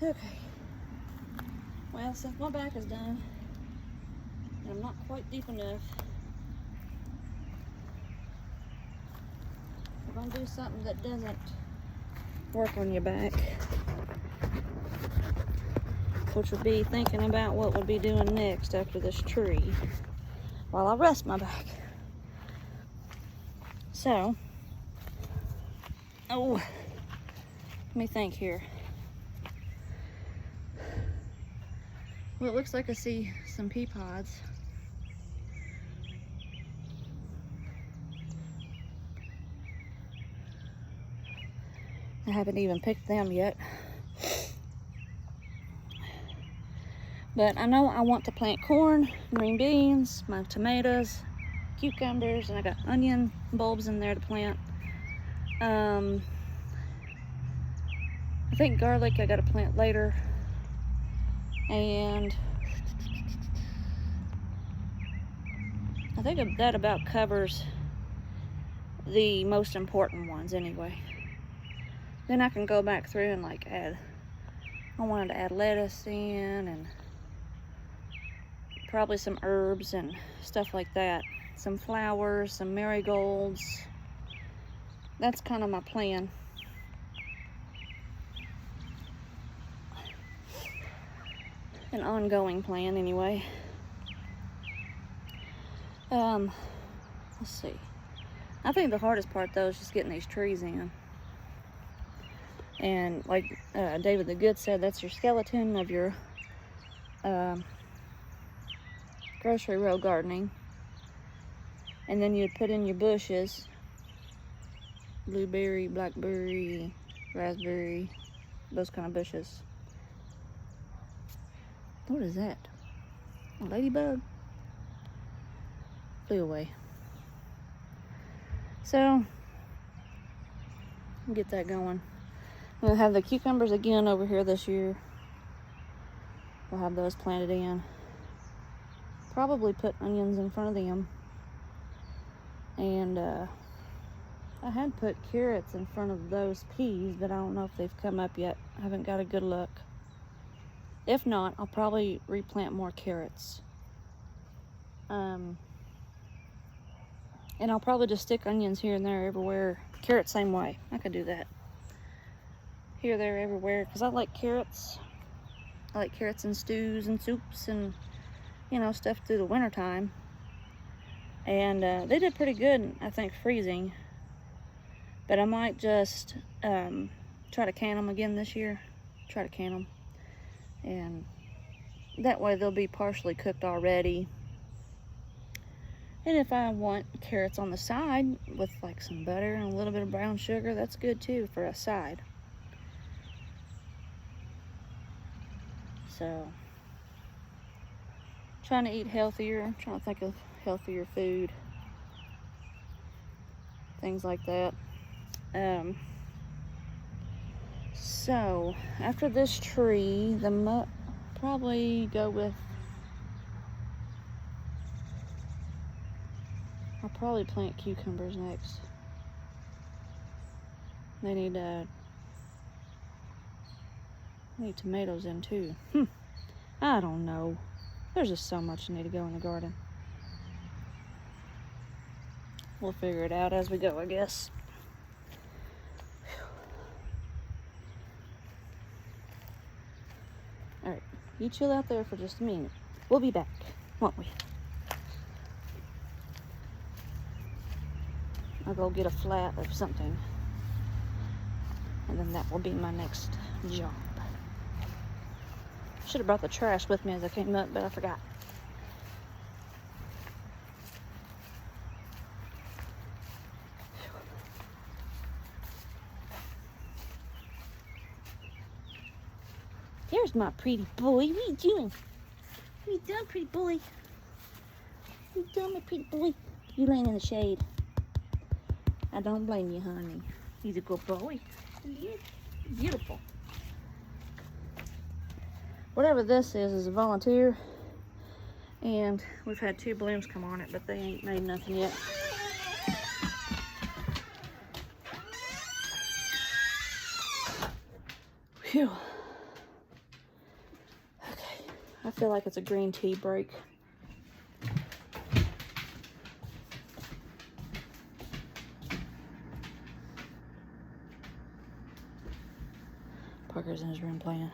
A: Okay. Well, since my back is done, and I'm not quite deep enough, we're going to do something that doesn't work on your back, which would be thinking about what we'll be doing next after this tree while I rest my back. So, let me think here. Well, it looks like I see some pea pods. I haven't even picked them yet. But I know I want to plant corn, green beans, my tomatoes, cucumbers, and I got onion bulbs in there to plant. I think garlic I gotta plant later. And I think that about covers the most important ones anyway. Then I can go back through and like add, I wanted to add lettuce in and probably some herbs and stuff like that. Some flowers, some marigolds. That's kind of my plan. An ongoing plan anyway. Let's see. I think the hardest part though is just getting these trees in. And like David the Good said, that's your skeleton of your grocery row gardening. And then you'd put in your bushes, blueberry, blackberry, raspberry, those kind of bushes. What is that? A ladybug? Flew away. So, get that going. We'll have the cucumbers again over here this year. We'll have those planted in. Probably put onions in front of them. And I had put carrots in front of those peas, but I don't know if they've come up yet. I haven't got a good look. If not, I'll probably replant more carrots. And I'll probably just stick onions here and there everywhere. Carrots same way. I could do that. Here, there, everywhere. Because I like carrots. I like carrots in stews and soups and, you know, stuff through the winter time. And they did pretty good, I think, freezing. But I might just try to can them again this year. Try to can them. And that way they'll be partially cooked already. And if I want carrots on the side with like some butter and a little bit of brown sugar, that's good too for a side. So, trying to eat healthier, trying to think of healthier food, things like that. So after this tree, probably go with, I'll probably plant cucumbers next. They need tomatoes in too. I don't know. There's just so much that need to go in the garden. We'll figure it out as we go, I guess. Alright, you chill out there for just a minute. We'll be back, won't we? I'll go get a flat of something. And then that will be my next job. Should have brought the trash with me as I came up, but I forgot. There's my pretty boy. What are you doing? What are you doing, pretty boy? What are you doing, my pretty boy? You laying in the shade. I don't blame you, honey. He's a good boy. He is. Beautiful. Whatever this is a volunteer. And we've had 2 blooms come on it, but they ain't made nothing yet. Phew. Okay. I feel like it's a green tea break. Parker's in his room playing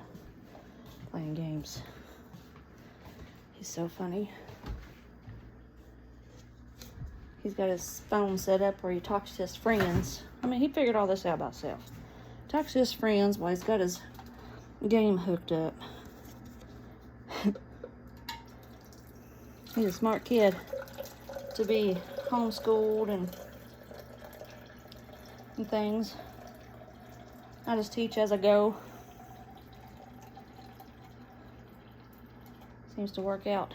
A: games. He's so funny. He's got his phone set up where he talks to his friends. I mean, he figured all this out by himself. Talks to his friends while he's got his game hooked up. He's a smart kid to be homeschooled and things. I just teach as I go. Seems to work out.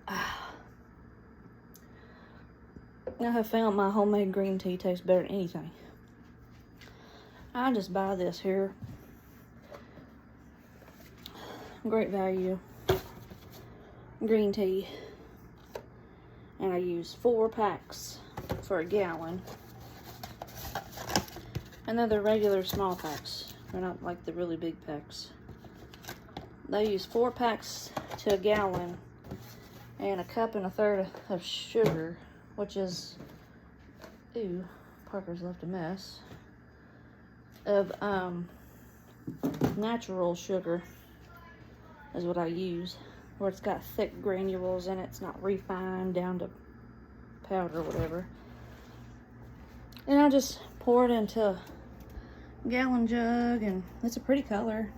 A: I have found my homemade green tea tastes better than anything. I just buy this here. Great value. Green tea. And I use 4 packs for a gallon. And they're the regular small packs. They're not like the really big packs. They use 4 packs to a gallon and 1 1/3 cups of sugar, which is, ooh, Parker's left a mess, of natural sugar is what I use, where it's got thick granules in it. It's not refined down to powder or whatever. And I just pour it into a gallon jug, and it's a pretty color.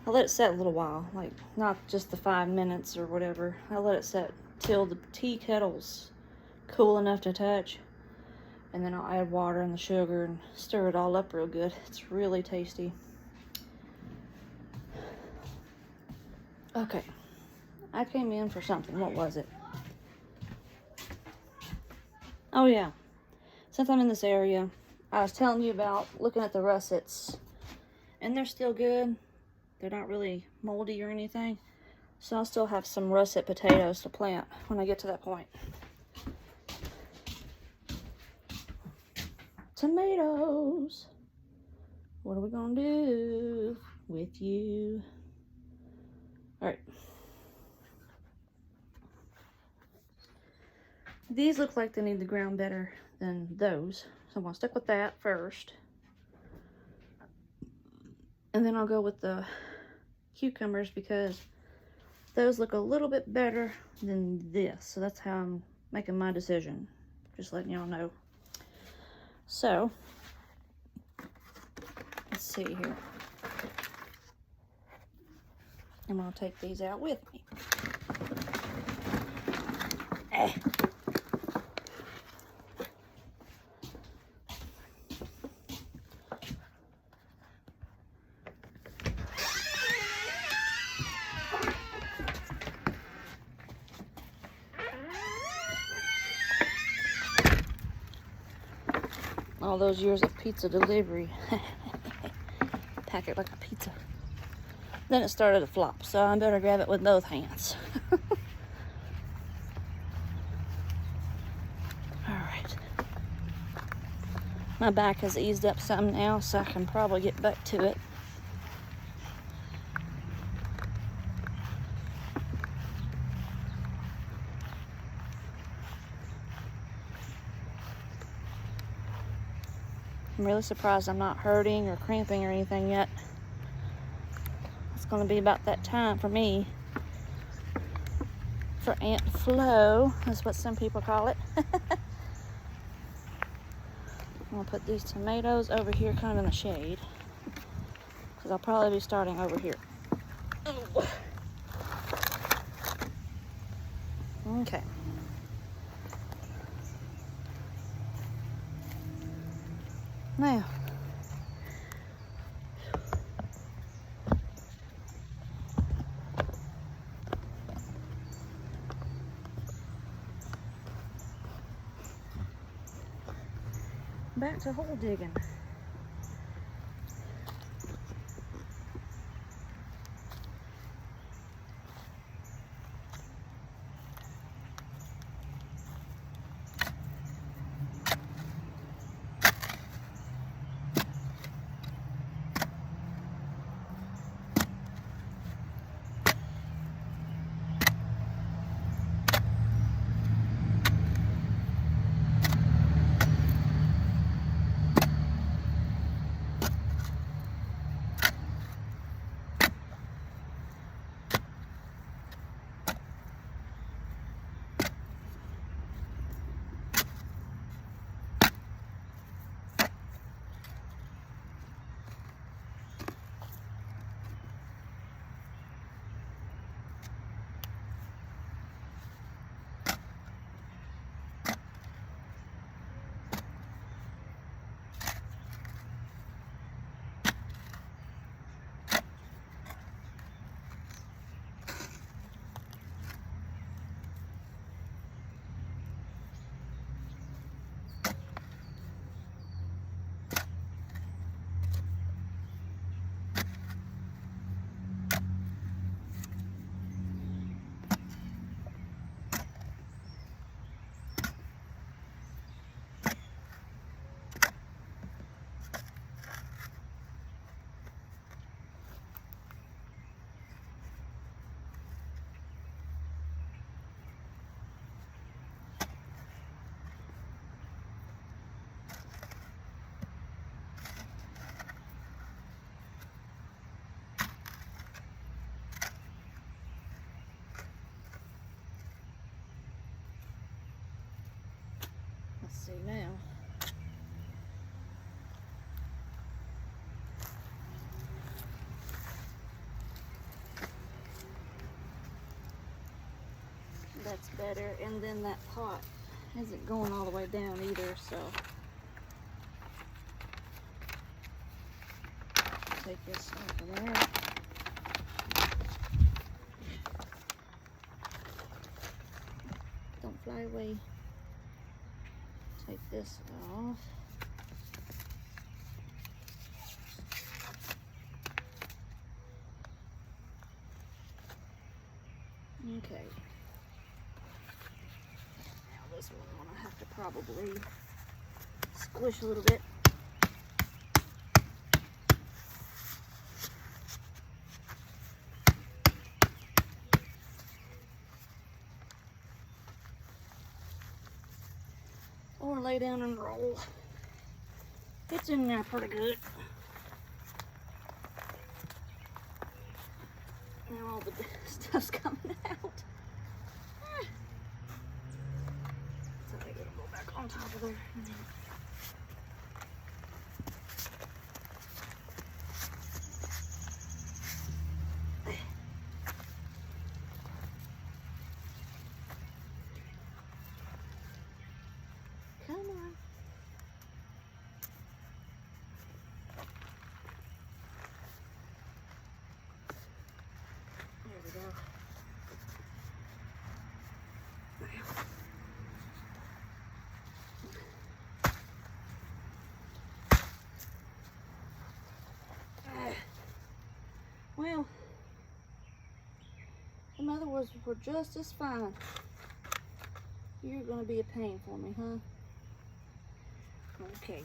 A: I let it set a little while, like not just the 5 minutes or whatever. I let it set till the tea kettle's cool enough to touch, and then I'll add water and the sugar and stir it all up real good. It's really tasty. Okay, I came in for something. What was it? Oh yeah, since I'm in this area, I was telling you about looking at the russets, and they're still good. They're not really moldy or anything, so I'll still have some russet potatoes to plant when I get to that point. Tomatoes. What are we gonna do with you? All right. These look like they need the ground better than those, so I'm gonna stick with that first. And then I'll go with the cucumbers because those look a little bit better than this. So that's how I'm making my decision. Just letting y'all know. So, let's see here. I'm gonna take these out with me. All those years of pizza delivery. Pack it like a pizza. Then it started to flop, so I better grab it with both hands. Alright. My back has eased up some now, so I can probably get back to it. I'm really surprised I'm not hurting or cramping or anything yet. It's going to be about that time for me. for Aunt Flo, is what some people call it. I'm gonna put these tomatoes over here kind of in the shade, because I'll probably be starting over here. Ooh. Okay. Now, back to hole digging. Let's see now. That's better. And then that pot isn't going all the way down either, so take this off of there. Don't fly away. Take this off. Okay. Now this one I'm gonna have to probably squish a little bit. Or lay down and roll. It's in there pretty good. Now all the stuff's coming out. So I gotta go back on top of there. Come on. There we go. Well, in other words, we're just as fine. You're going to be a pain for me, huh? Okay.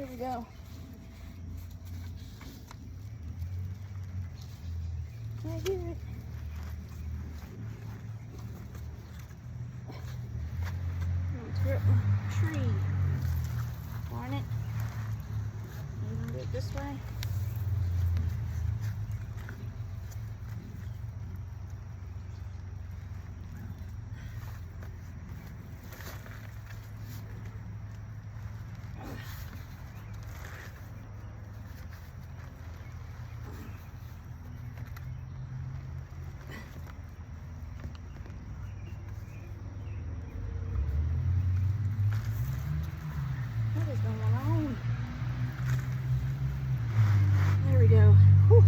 A: Here we go. I hear it. I'm gonna tear up my tree. Darn it. I'm gonna do it this way. What is going on? There we go. Whew.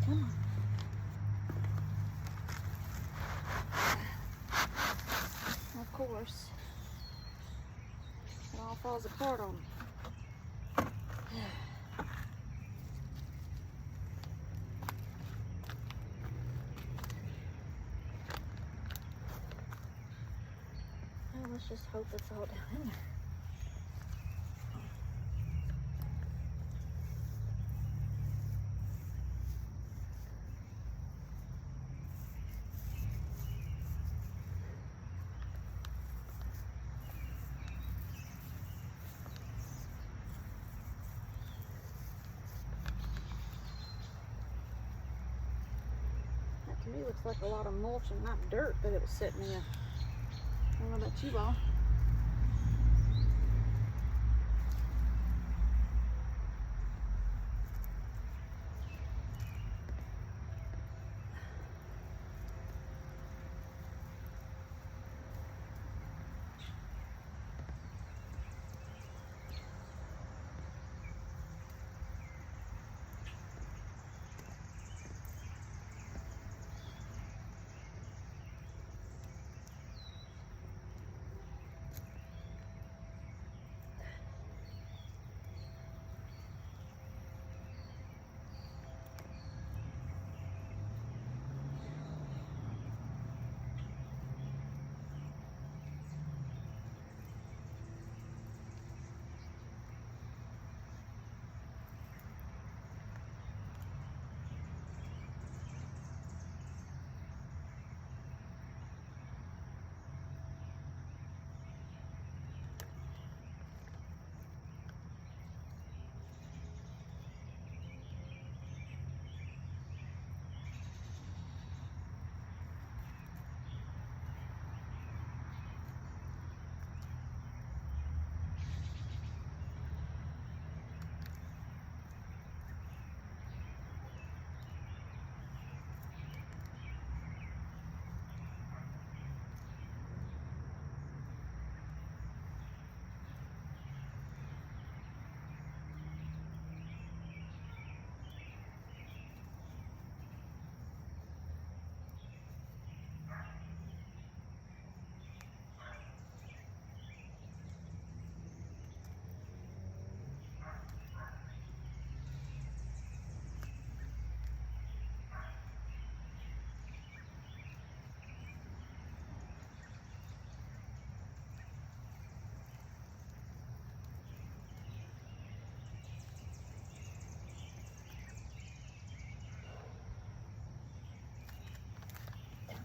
A: Come on. Of course, it all falls apart on me. Well, let's just hope it's all down in there. That to me looks like a lot of mulch and not dirt that it was sitting in. I don't know about you all.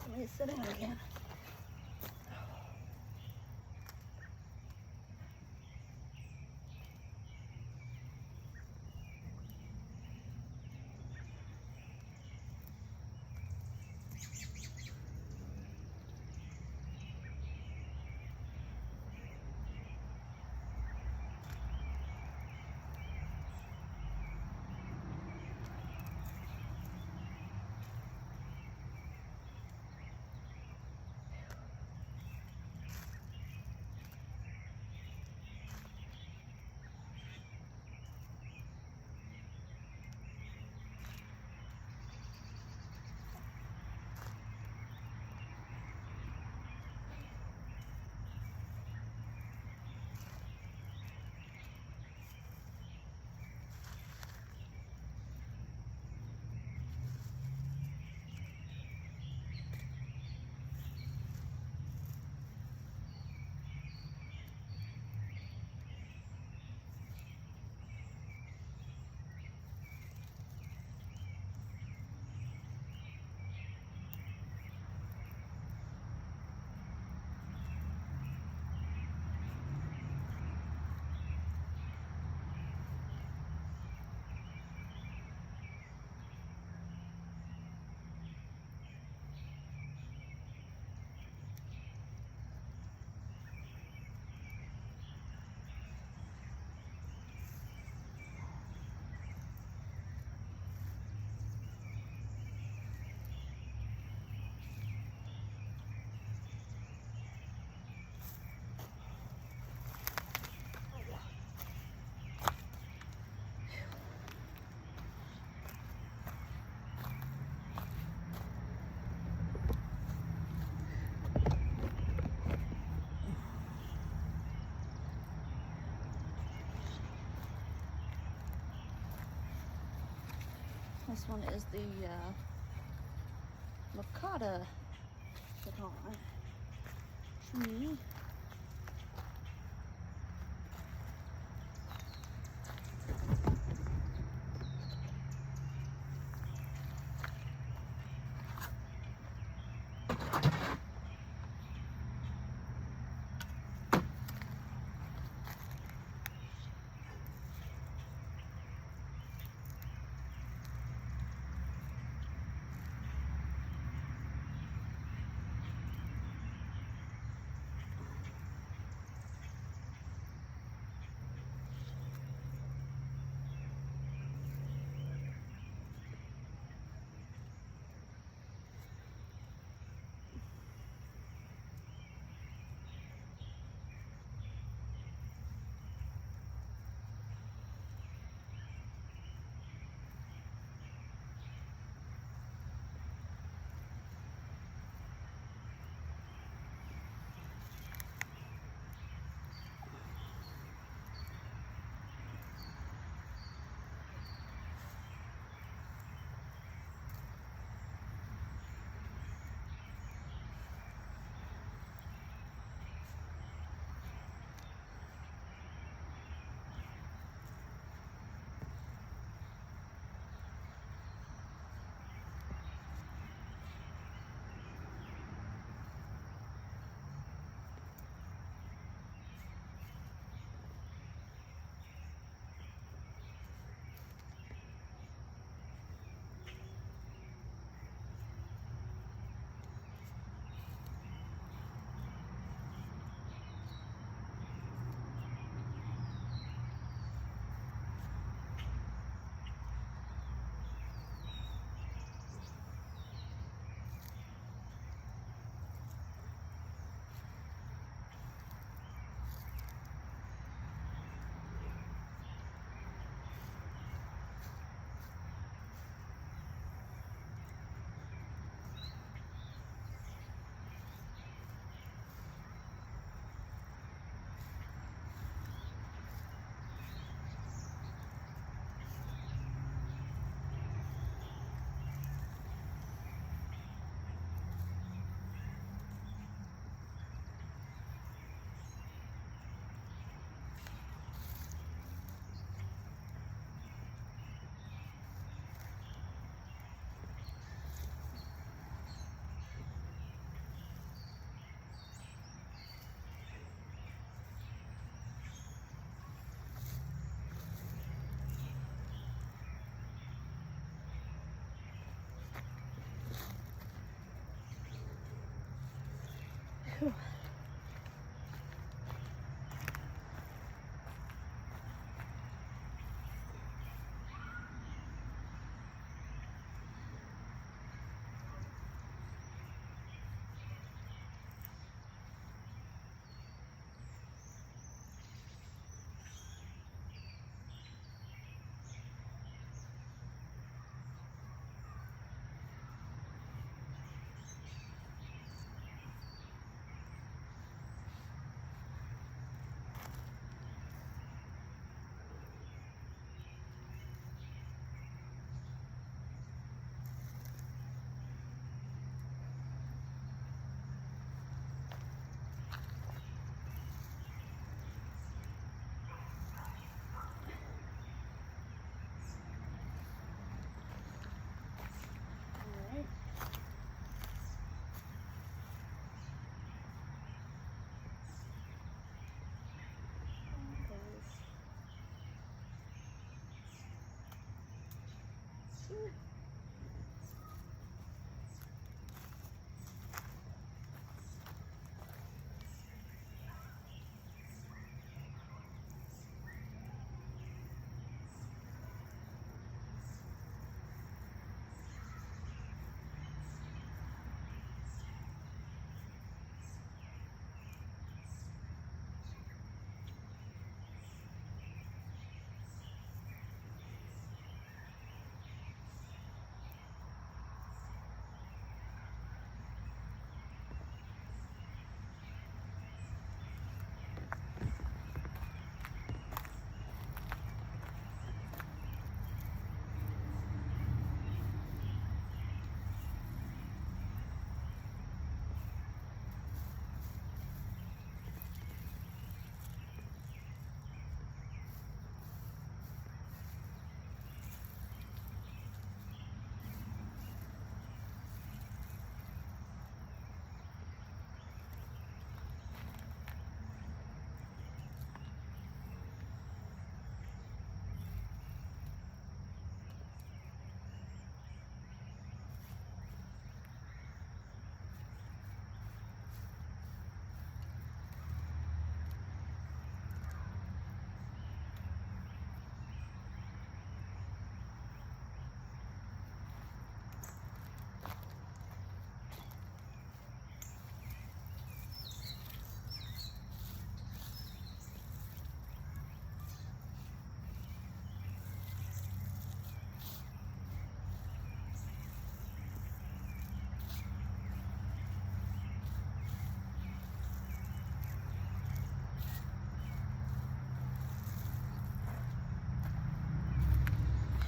A: Let me sit down again. this one is the Makata pecan tree. Whew.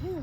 A: Phew.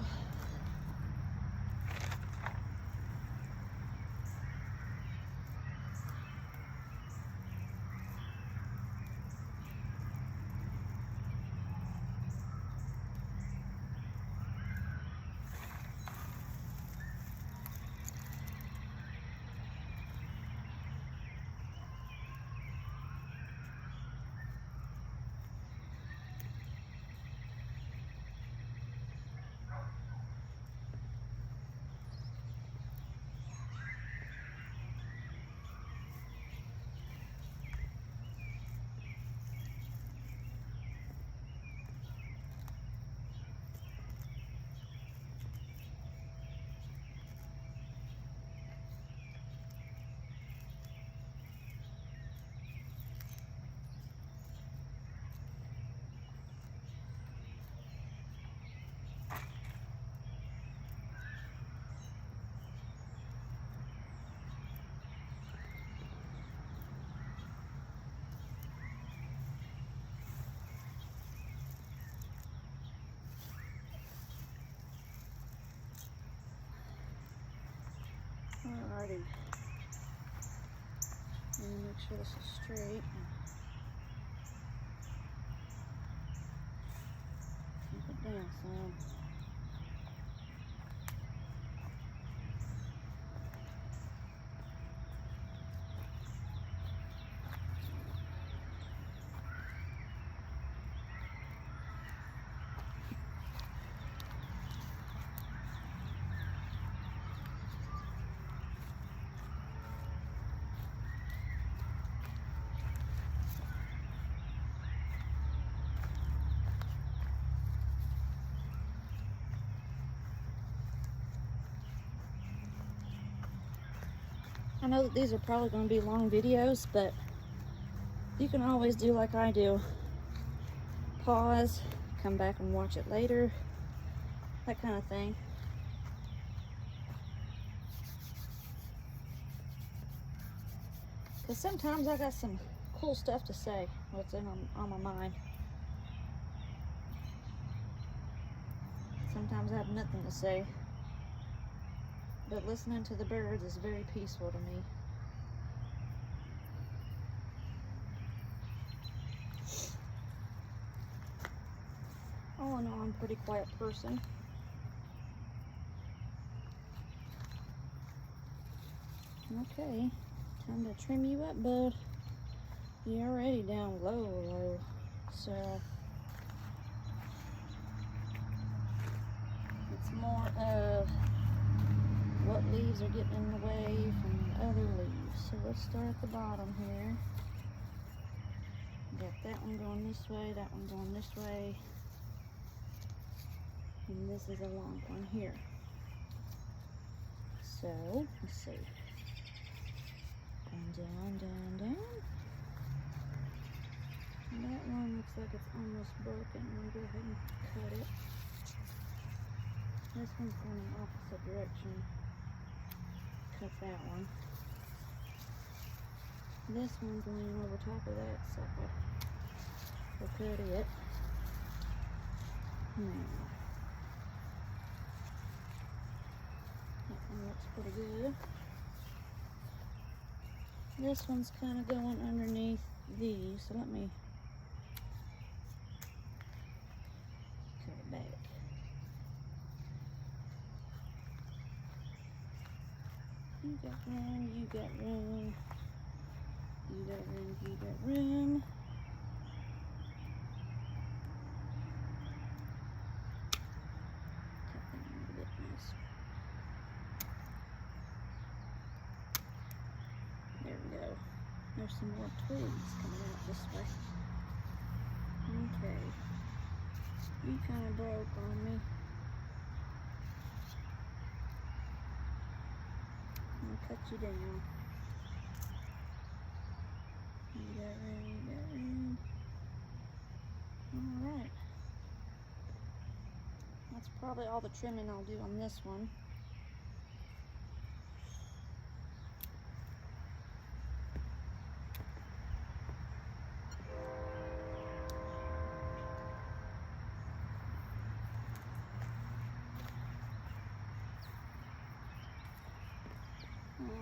A: Alrighty. Let me make sure this is straight. Keep it down some. I know that these are probably going to be long videos, but you can always do like I do. Pause, come back and watch it later, that kind of thing. Because sometimes I got some cool stuff to say, what's on my mind. Sometimes I have nothing to say. But listening to the birds is very peaceful to me. All in all, I'm a pretty quiet person. Okay, time to trim you up, bud. You're already down low, so it's more of what leaves are getting in the way from the other leaves. So let's start at the bottom here. Got that one going this way, that one going this way, and this is a long one here. So let's see. Going down, down, down. And that one looks like it's almost broken. I'm gonna go ahead and cut it. This one's going in the opposite direction. Cut that one. This one's laying over top of that sucker. We'll cut it. Now, that one looks pretty good. This one's kind of going underneath these, so let me cut it back. You got room, you got room, you got room, you got room. Cut that one a bit nice. There we go. There's some more twigs coming out this way. Okay. You kind of broke on me. I'll cut you down. You got room, you got room. Alright. That's probably all the trimming I'll do on this one.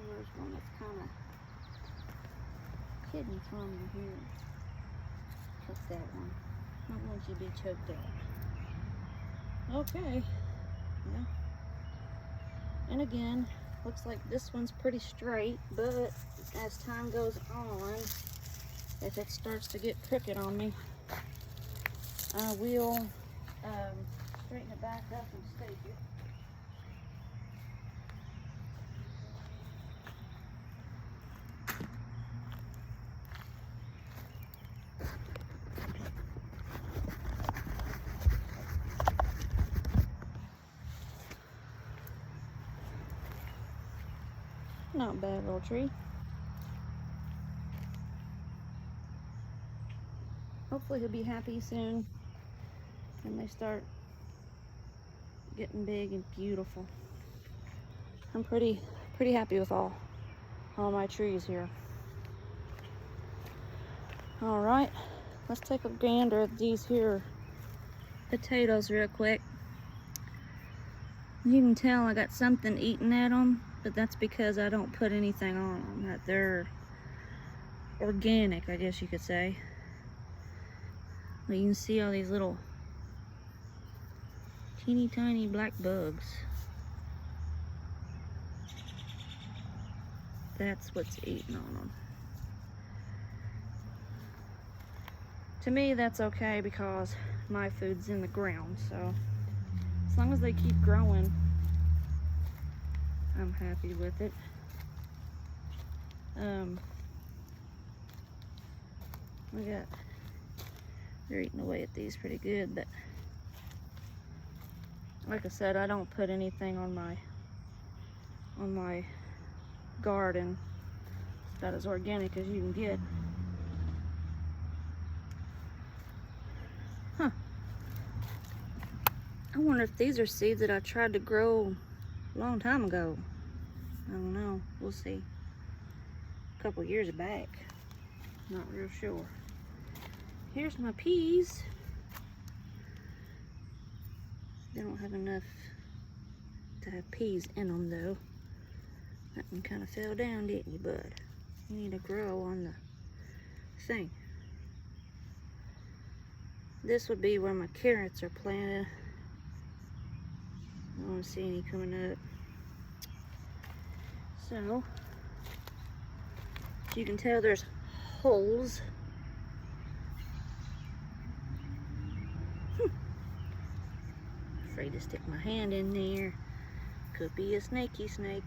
A: There's one that's kind of hidden from you here. That's that one. I don't want you to be choked out. Okay. Yeah. And again, looks like this one's pretty straight, but as time goes on, if it starts to get crooked on me, I will straighten it back up and stake it. Not a bad little tree. Hopefully he'll be happy soon and they start getting big and beautiful. I'm pretty happy with all my trees here. All right, let's take a gander at these here potatoes real quick. You can tell I got something eating at them, but that's because I don't put anything on them. That they're organic, I guess you could say. But you can see all these little teeny tiny black bugs. That's what's eating on them. To me, that's okay because my food's in the ground, so as long as they keep growing, I'm happy with it. They're eating away at these pretty good, but like I said, I don't put anything on my garden. It's about as organic as you can get. Huh. I wonder if these are seeds that I tried to grow a long time ago. I don't know. We'll see. A couple years back. Not real sure. Here's my peas. They don't have enough to have peas in them though. That one kind of fell down, didn't you, bud? You need to grow on the thing. This would be where my carrots are planted. I don't see any coming up. So, you can tell there's holes. Afraid to stick my hand in there. Could be a snaky snake.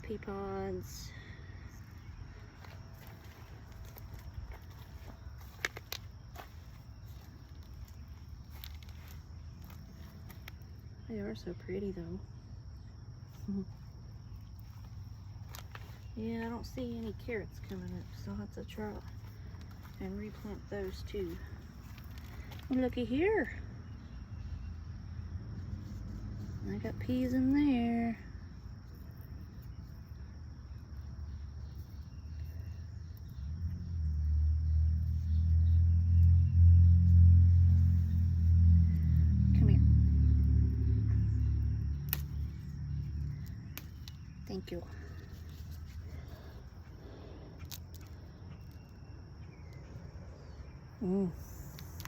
A: Pea pods. They are so pretty though. Yeah, I don't see any carrots coming up, so I'll have to try and replant those too. And looky here. I got peas in there. Come here. Thank you.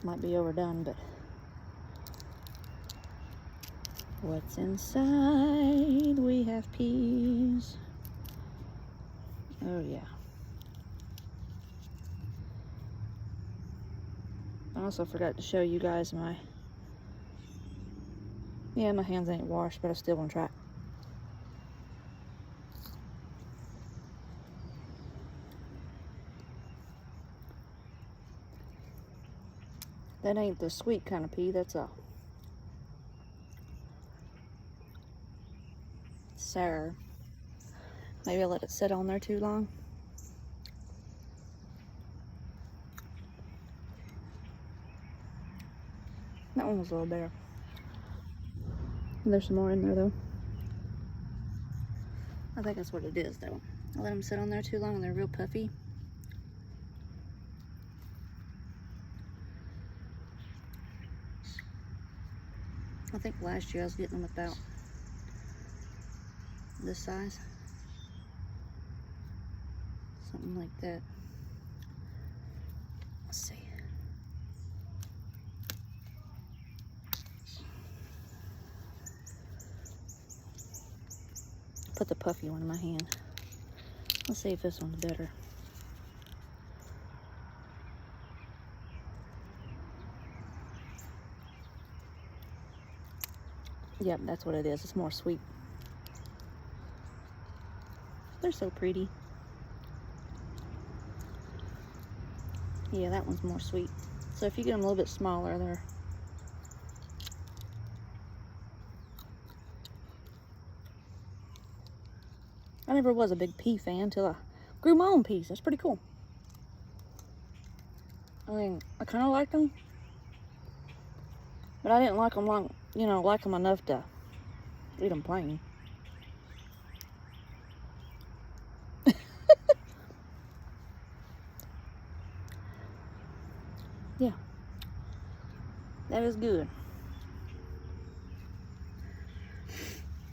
A: Might be overdone, but what's inside? We have peas. Oh yeah. I also forgot to show you guys my hands ain't washed, but I still want to try it. That ain't the sweet kind of pea, that's a sour. Maybe I let it sit on there too long. That one was a little better. There's some more in there though. I think that's what it is though. I let them sit on there too long and they're real puffy. I think last year I was getting them about this size. Something like that. Let's see. Put the puffy one in my hand. Let's see if this one's better. Yep, that's what it is. It's more sweet. They're so pretty. Yeah, that one's more sweet. So if you get them a little bit smaller, they're... I never was a big pea fan until I grew my own peas. That's pretty cool. I mean, I kind of liked them, but I didn't like them long, you know, like them enough to eat them plain. Yeah, that is good.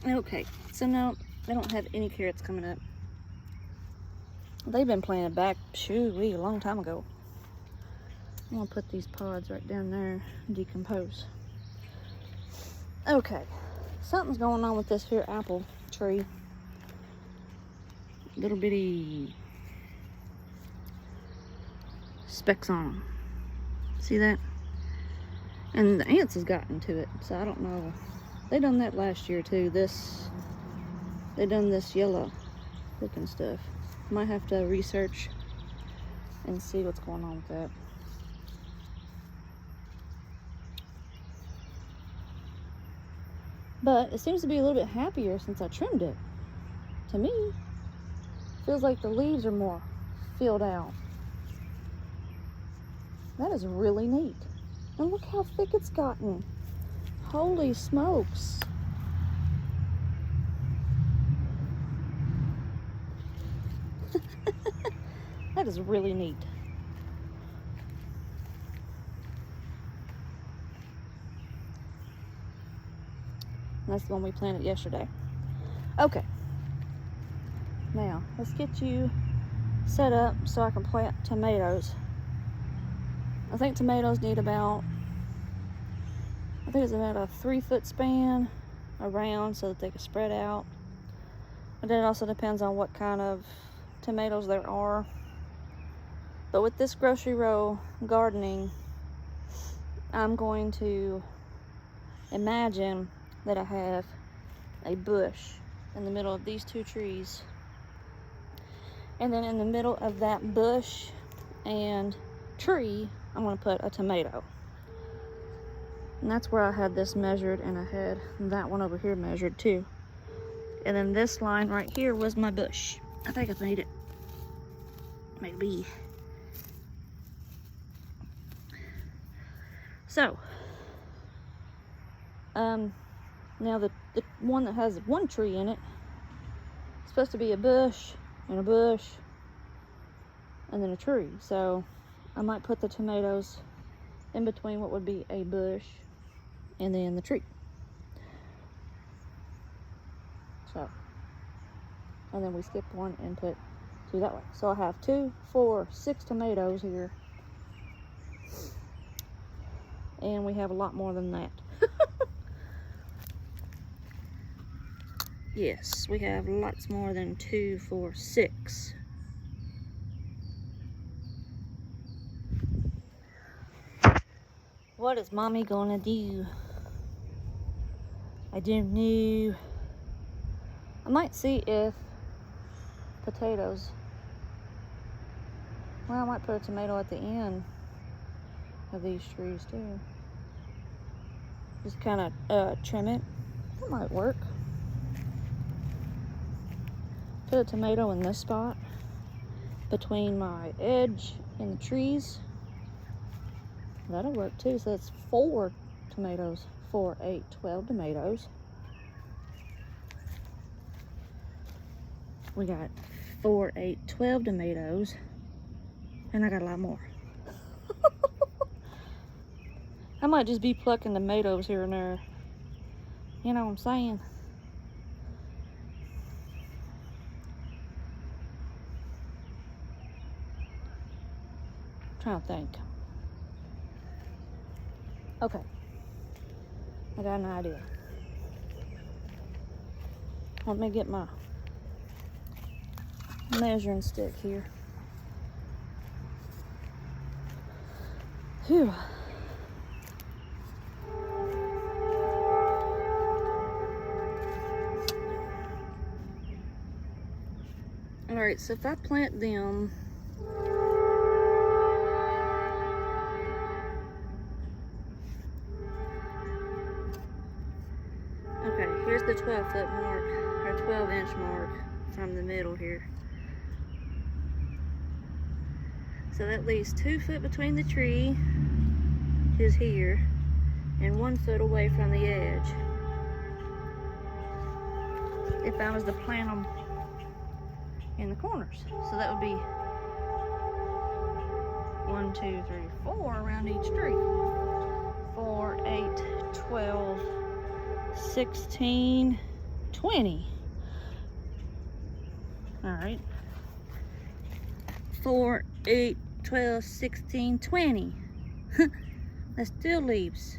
A: Okay, so now I don't have any carrots coming up. They've been planted back, a long time ago. I'm gonna put these pods right down there and decompose. Okay, something's going on with this here apple tree. Little bitty specks on them. See that? And the ants has gotten to it, so I don't know. They done that last year too. They done this yellow looking stuff. Might have to research and see what's going on with that. But it seems to be a little bit happier since I trimmed it. To me, feels like the leaves are more filled out. That is really neat. And look how thick it's gotten. Holy smokes. That is really neat. And that's the one we planted yesterday. Okay. Now, let's get you set up so I can plant tomatoes. I think tomatoes need about, I think it's about a 3-foot span around so that they can spread out. But then it also depends on what kind of tomatoes there are. But with this grocery row gardening, I'm going to imagine that I have a bush in the middle of these 2 trees. And then in the middle of that bush and tree, I'm going to put a tomato. And that's where I had this measured, and I had that one over here measured too. And then this line right here was my bush. I think I've made it. Maybe. So, now the one that has 1 tree in it is supposed to be a bush and a bush and then a tree. So I might put the tomatoes in between what would be a bush and then the tree. So, and then we skip 1 and put 2 that way. So I have 2, 4, 6 tomatoes here. And we have a lot more than that. Yes, we have lots more than 2, 4, 6. What is mommy gonna do? I don't know. I might see if potatoes. Well, I might put a tomato at the end of these trees too. Just kind of trim it. That might work. Put a tomato in this spot between my edge and the trees. That'll work too. So that's 4 tomatoes. 4, 8, 12 tomatoes. We got 4, 8, 12 tomatoes. And I got a lot more. I might just be plucking tomatoes here and there. You know what I'm saying? trying to think. Okay. I got an idea. Let me get my measuring stick here. Phew. Alright, so if I plant them, okay, here's the 12-foot mark, or 12-inch mark from the middle here. So that leaves 2 foot between the tree, is here, and 1 foot away from the edge. If I was to plant them in the corners. So that would be 1, 2, 3, 4 around each tree. 4, 8, 12, 16, 20. All right. 4, 8, 12, 16, 20. That still leaves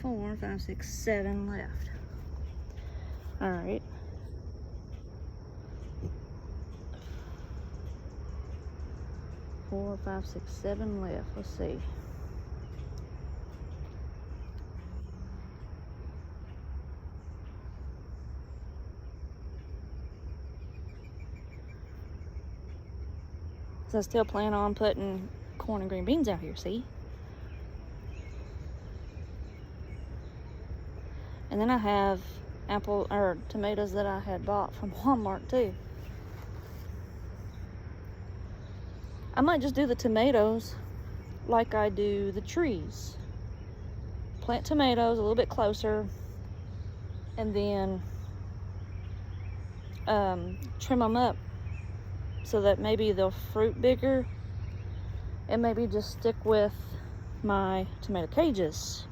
A: 4, 5, 6, 7 left. All right. 4, 5, 6, 7 left. Let's see. So I still plan on putting corn and green beans out here, see? And then I have apple or tomatoes that I had bought from Walmart too. I might just do the tomatoes like I do the trees. Plant tomatoes a little bit closer and then trim them up so that maybe they'll fruit bigger, and maybe just stick with my tomato cages.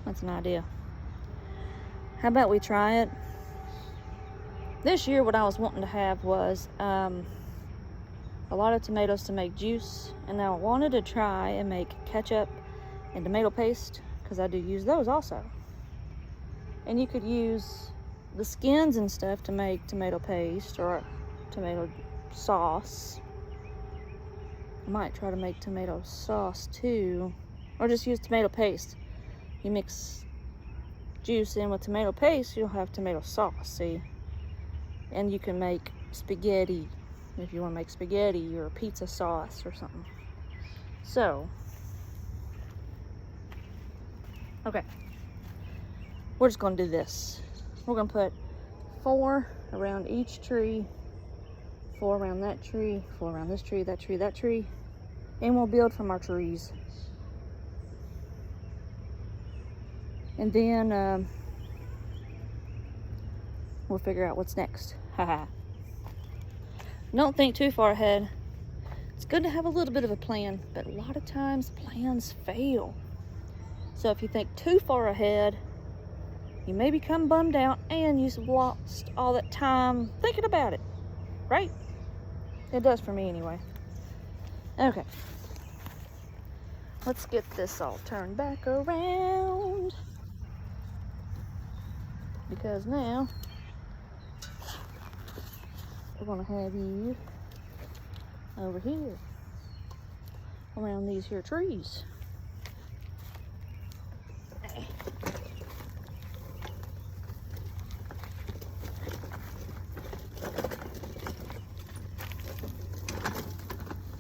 A: That's an idea. How about we try it? This year what I was wanting to have was a lot of tomatoes to make juice, and I wanted to try and make ketchup and tomato paste, because I do use those also. And you could use the skins and stuff to make tomato paste or tomato sauce. I might try to make tomato sauce too, or just use tomato paste. You mix juice in with tomato paste, you'll have tomato sauce, see? And you can make spaghetti if you want to make spaghetti or pizza sauce or something. So, okay, we're just going to do this. We're going to put 4 around each tree, 4 around that tree, 4 around this tree, that tree, that tree, and we'll build from our trees. And then we'll figure out what's next. Haha. Don't think too far ahead. It's good to have a little bit of a plan, but a lot of times plans fail. So if you think too far ahead, you may become bummed out and you've lost all that time thinking about it, right? It does for me anyway. Okay. Let's get this all turned back around, because now we're gonna have you over here around these here trees.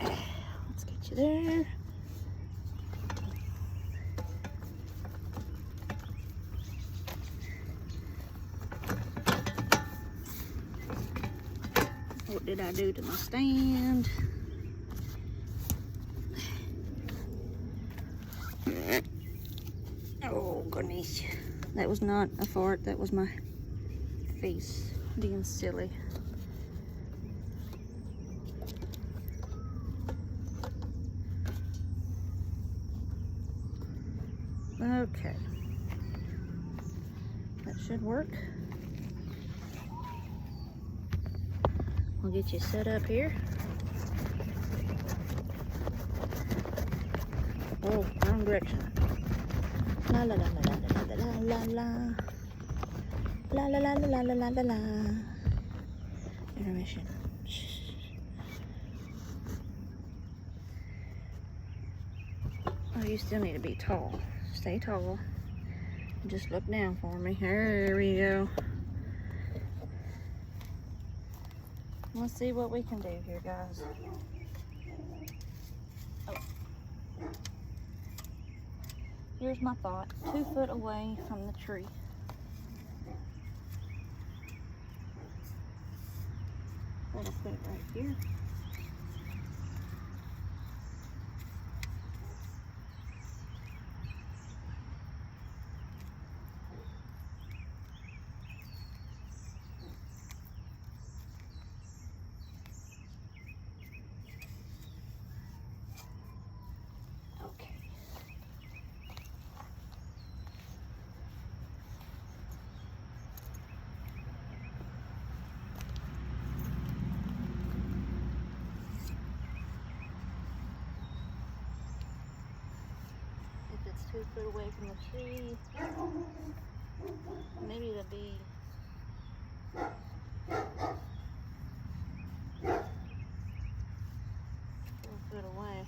A: Let's get you there. What did I do to my stand? Oh goodness, that was not a fart, that was my face being silly. Okay, that should work. We'll get you set up here. Oh, wrong direction. La la la la la la la la la. La la la la la la la la. Intermission. Oh, you still need to be tall. Stay tall. Just look down for me. There we go. Let's see what we can do here, guys. Oh. Here's my thought. 2 foot away from the tree. I'll put it right here. Okay. If it's 2 foot away from the tree, maybe it'll be 4 foot away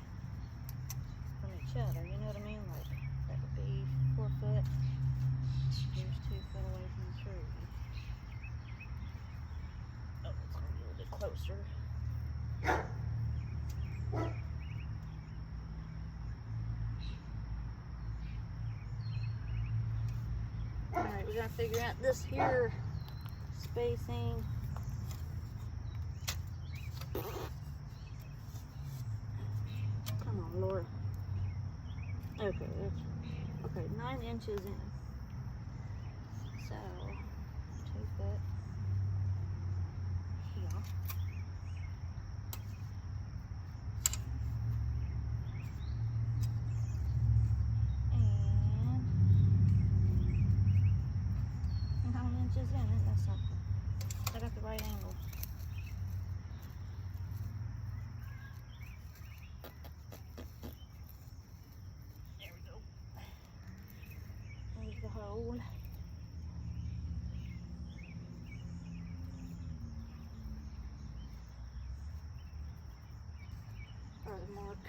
A: from each other. You know what I mean? Like that would be 4 foot. Here's 2 foot away from the tree. Oh, it's gonna be a little bit closer. Alright, we gotta figure out this here spacing. Come on, Laura. Okay, that's okay, 9 inches in. So 2 foot here. And how many inches in? Isn't that something? I got the right angle. There we go. There's the hole. Or the mark.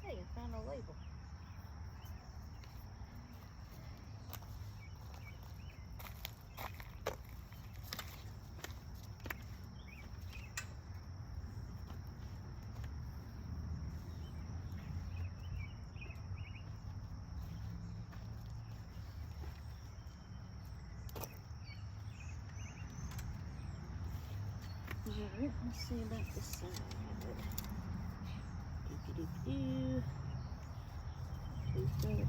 A: Hey, I found a label. Alright, let's see about this side. Doo-doo-doo-doo. 2 foot.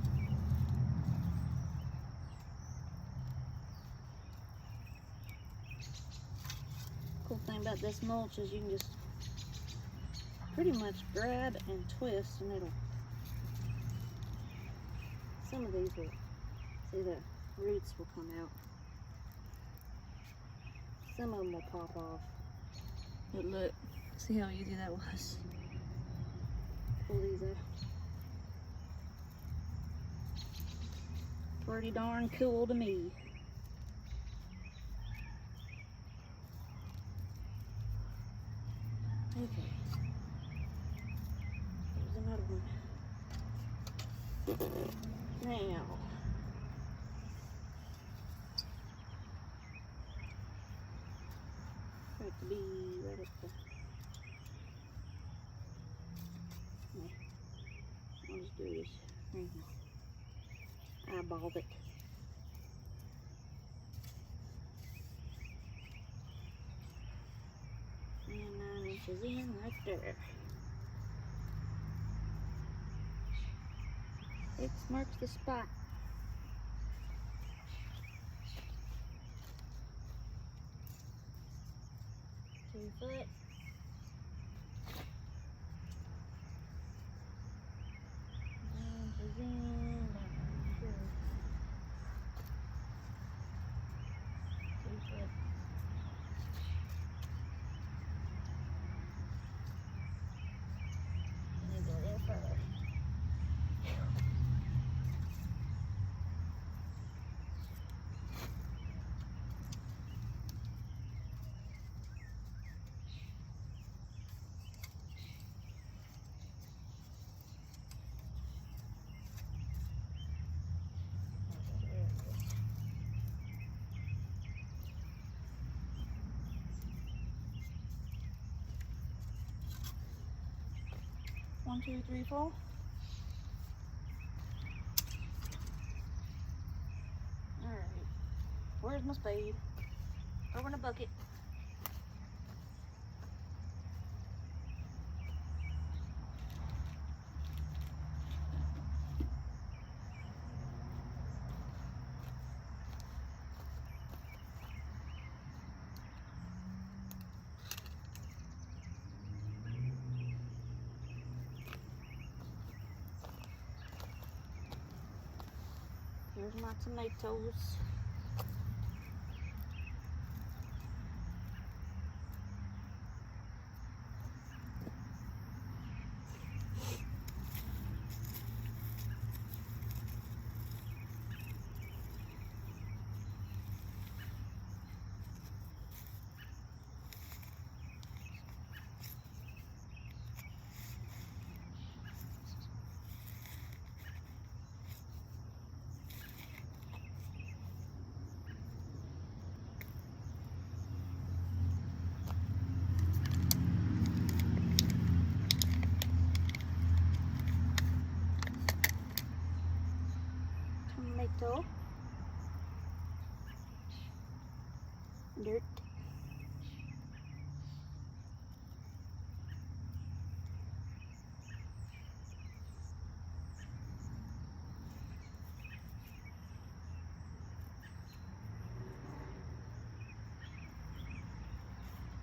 A: Cool thing about this mulch is you can just pretty much grab and twist and it'll, some of these will, see the roots will come out. Some of them will pop off. But look, see how easy that was. Pull these out. Pretty darn cool to me. Okay. Here's another one. Now. Try to be right up the. No. I'll just do this right now. Eyeballed it. And 9 inches in right there. X marks the spot. Two foot. Inches in. Sure. 2 foot. 1, 2, 3, 4. Alright. Where's my spade? Over in the bucket. Here's my tomatoes. Tomato. Dirt.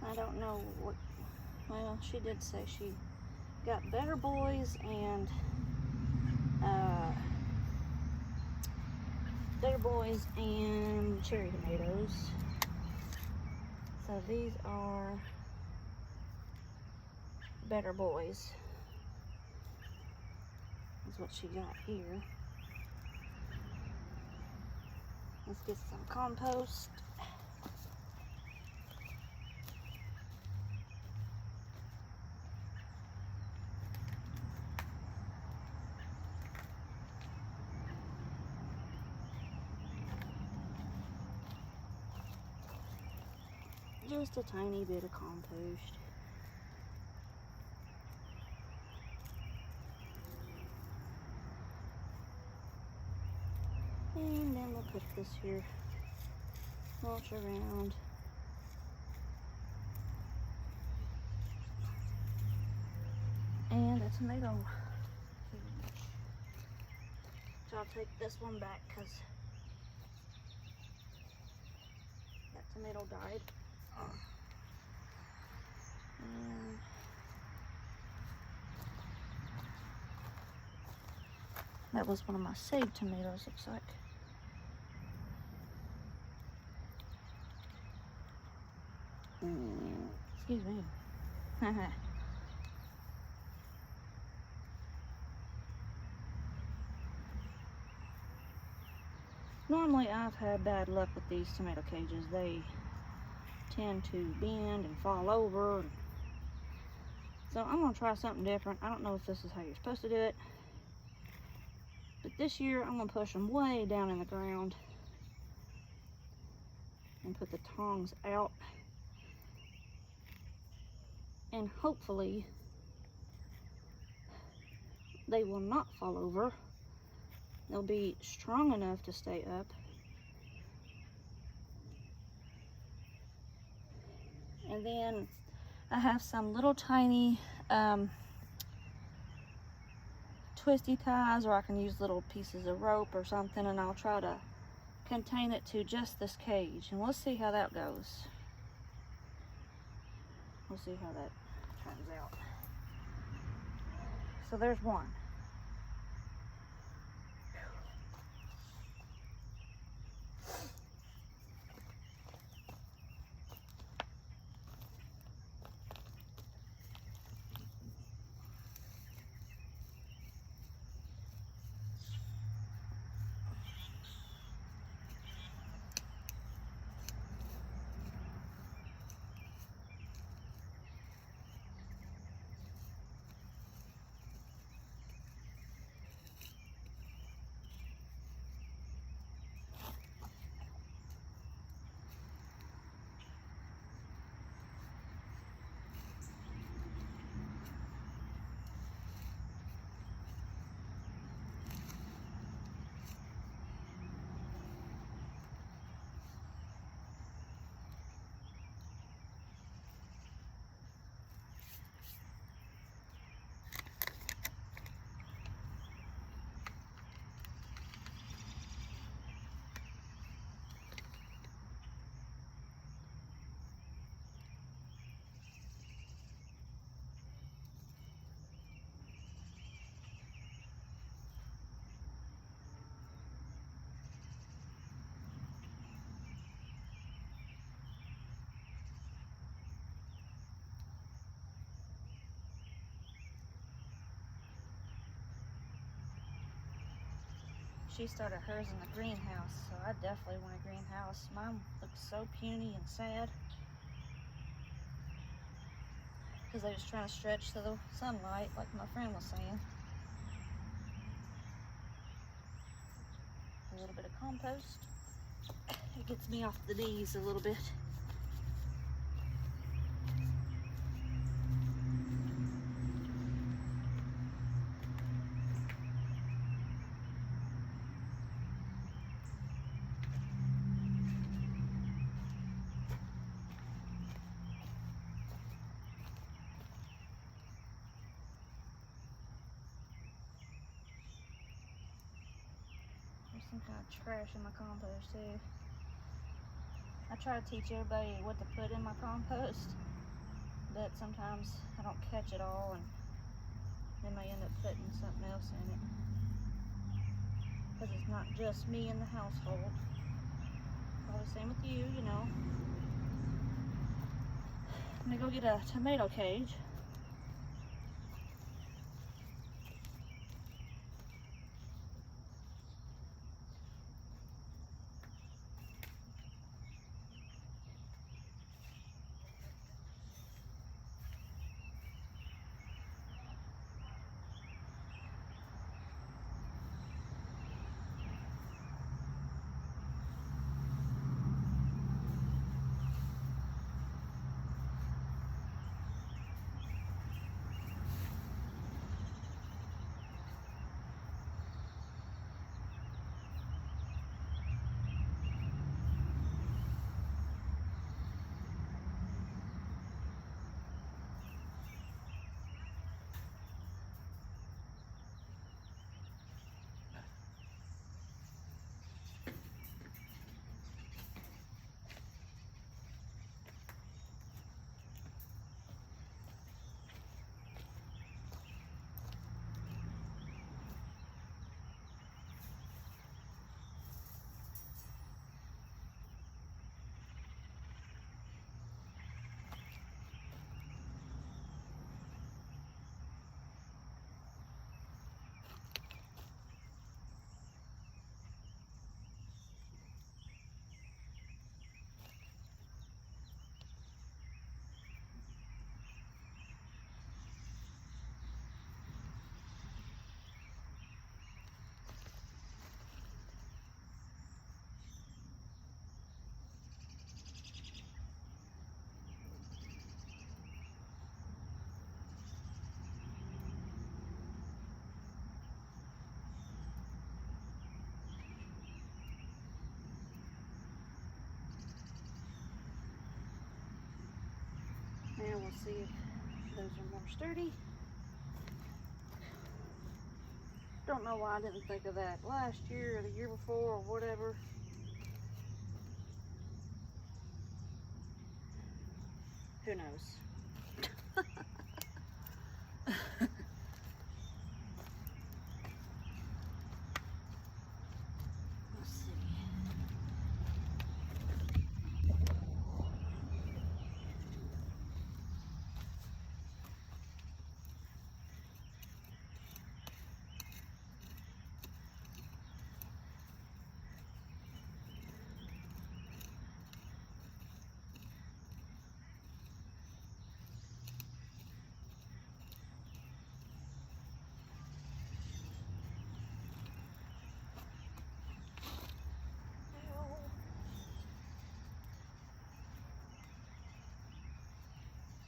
A: I don't know what, well, she did say she got Better Boys and cherry tomatoes. So these are Better Boys. That's what she got here. Let's get some compost. Just a tiny bit of compost. And then we'll put this here, mulch around. And a tomato. So I'll take this one back because that tomato died. And that was one of my saved tomatoes, looks like. Excuse me. Normally I've had bad luck with these tomato cages. They tend to bend and fall over. So I'm gonna try something different. I don't know if this is how you're supposed to do it, but this year I'm gonna push them way down in the ground and put the tongs out, and hopefully they will not fall over. They'll be strong enough to stay up. And then I have some little tiny twisty ties, or I can use little pieces of rope or something, and I'll try to contain it to just this cage, and we'll see how that goes. We'll see how that turns out. So there's one. she started hers in the greenhouse, so I definitely want a greenhouse. Mine looks so puny and sad because they was trying to stretch to the sunlight, like my friend was saying. A little bit of compost. It gets me off the knees a little bit. There's some kind of trash in my compost too. I try to teach everybody what to put in my compost, but sometimes I don't catch it all and they may end up putting something else in it. Because it's not just me in the household. Probably same with you, you know. I'm gonna go get a tomato cage. Now we'll see if those are more sturdy. Don't know why I didn't think of that last year or the year before or whatever. Who knows? Let's see.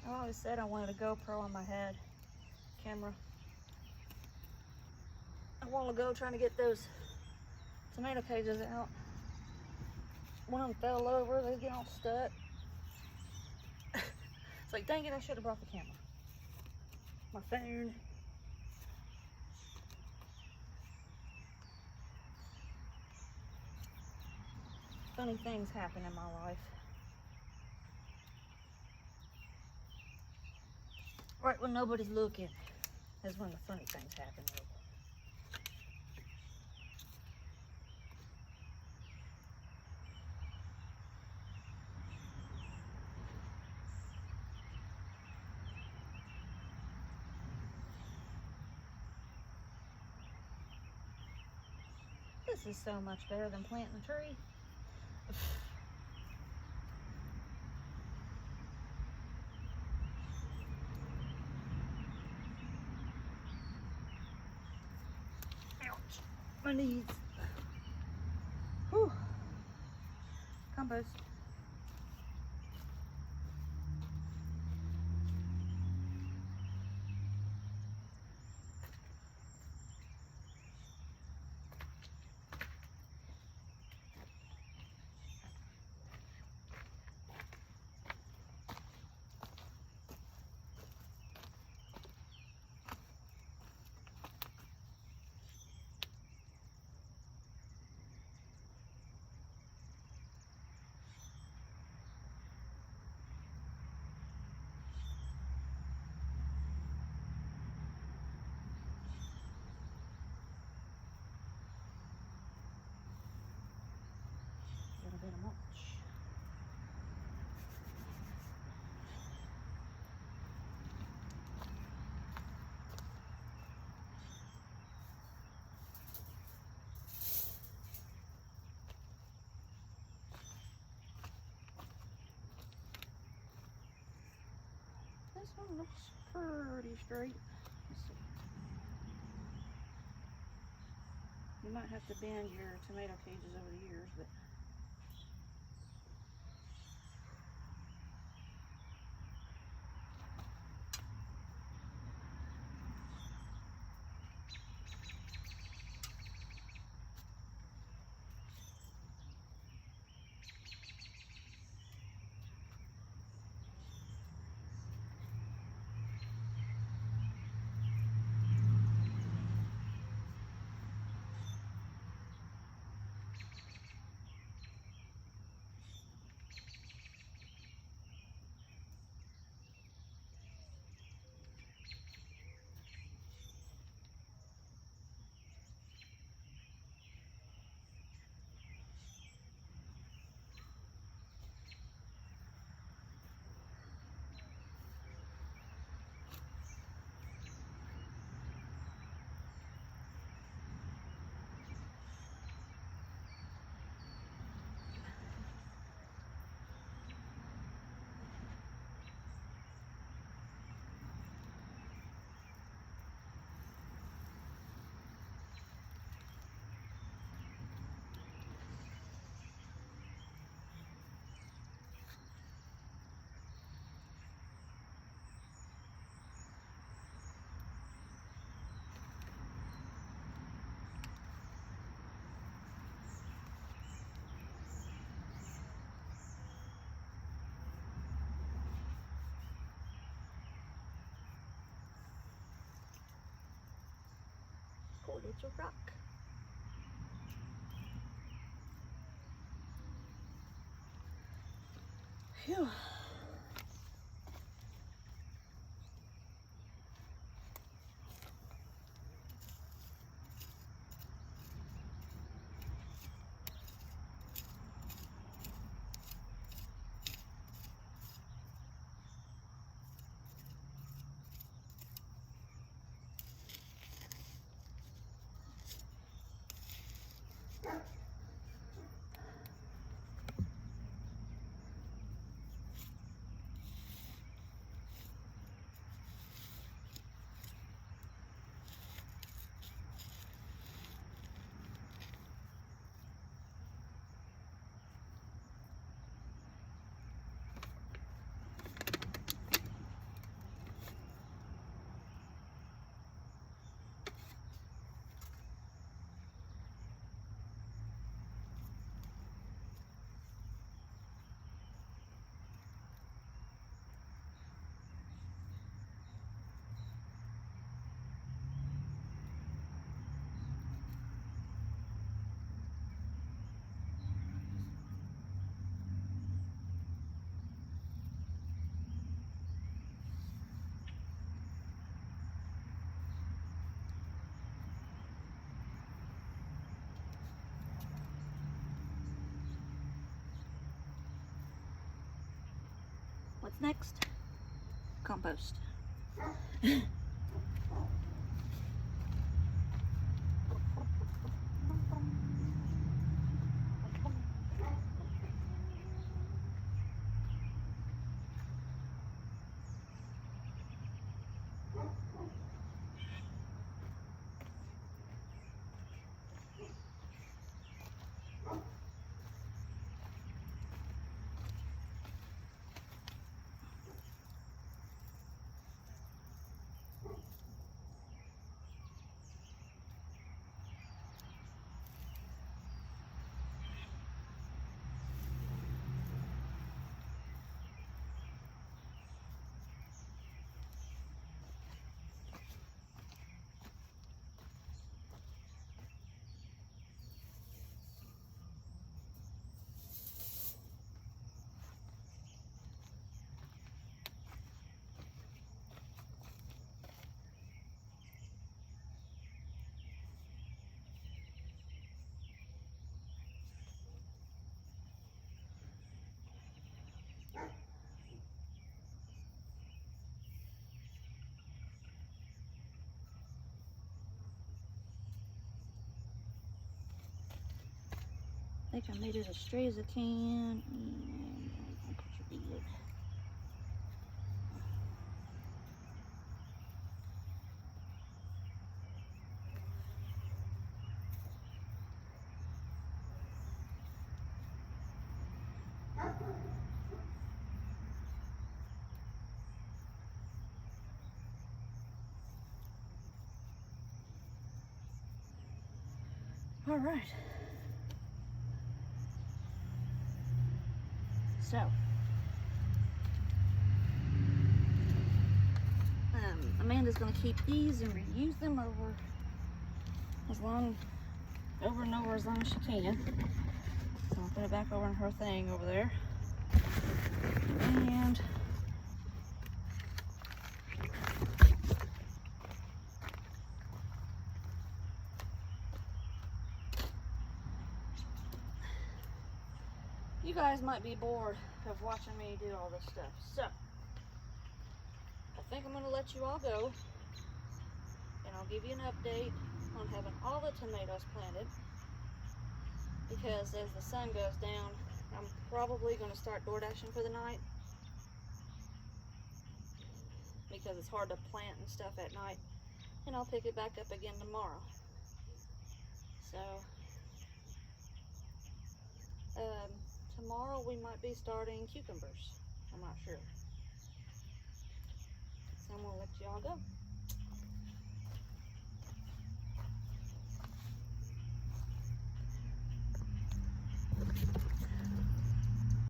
A: I always said I wanted a GoPro on my head camera. A while ago trying to get those tomato cages out. One of them fell over, they get all stuck. It's like, dang it, I should have brought the camera. My phone. Funny things happen in my life. Right when nobody's looking is when the funny things happen. This is so much better than planting a tree. Ouch, my knees. Whew. Compost. A little bit of mulch. This one looks pretty straight. Let's see. You might have to bend your tomato cages over the years, but it's a rock. Phew. What's next? Compost. think I made it as straight as I can. And I'll put your bead. All right. So, Amanda's gonna keep these and reuse them over and over as long as she can. So I'll put it back over in her thing over there. And you guys might be bored of watching me do all this stuff. So I think I'm gonna let you all go, and I'll give you an update on having all the tomatoes planted, because as the sun goes down, I'm probably going to start door dashing for the night, because it's hard to plant and stuff at night, and I'll pick it back up again tomorrow. So tomorrow we might be starting cucumbers. I'm not sure. So I'm going to let you all go.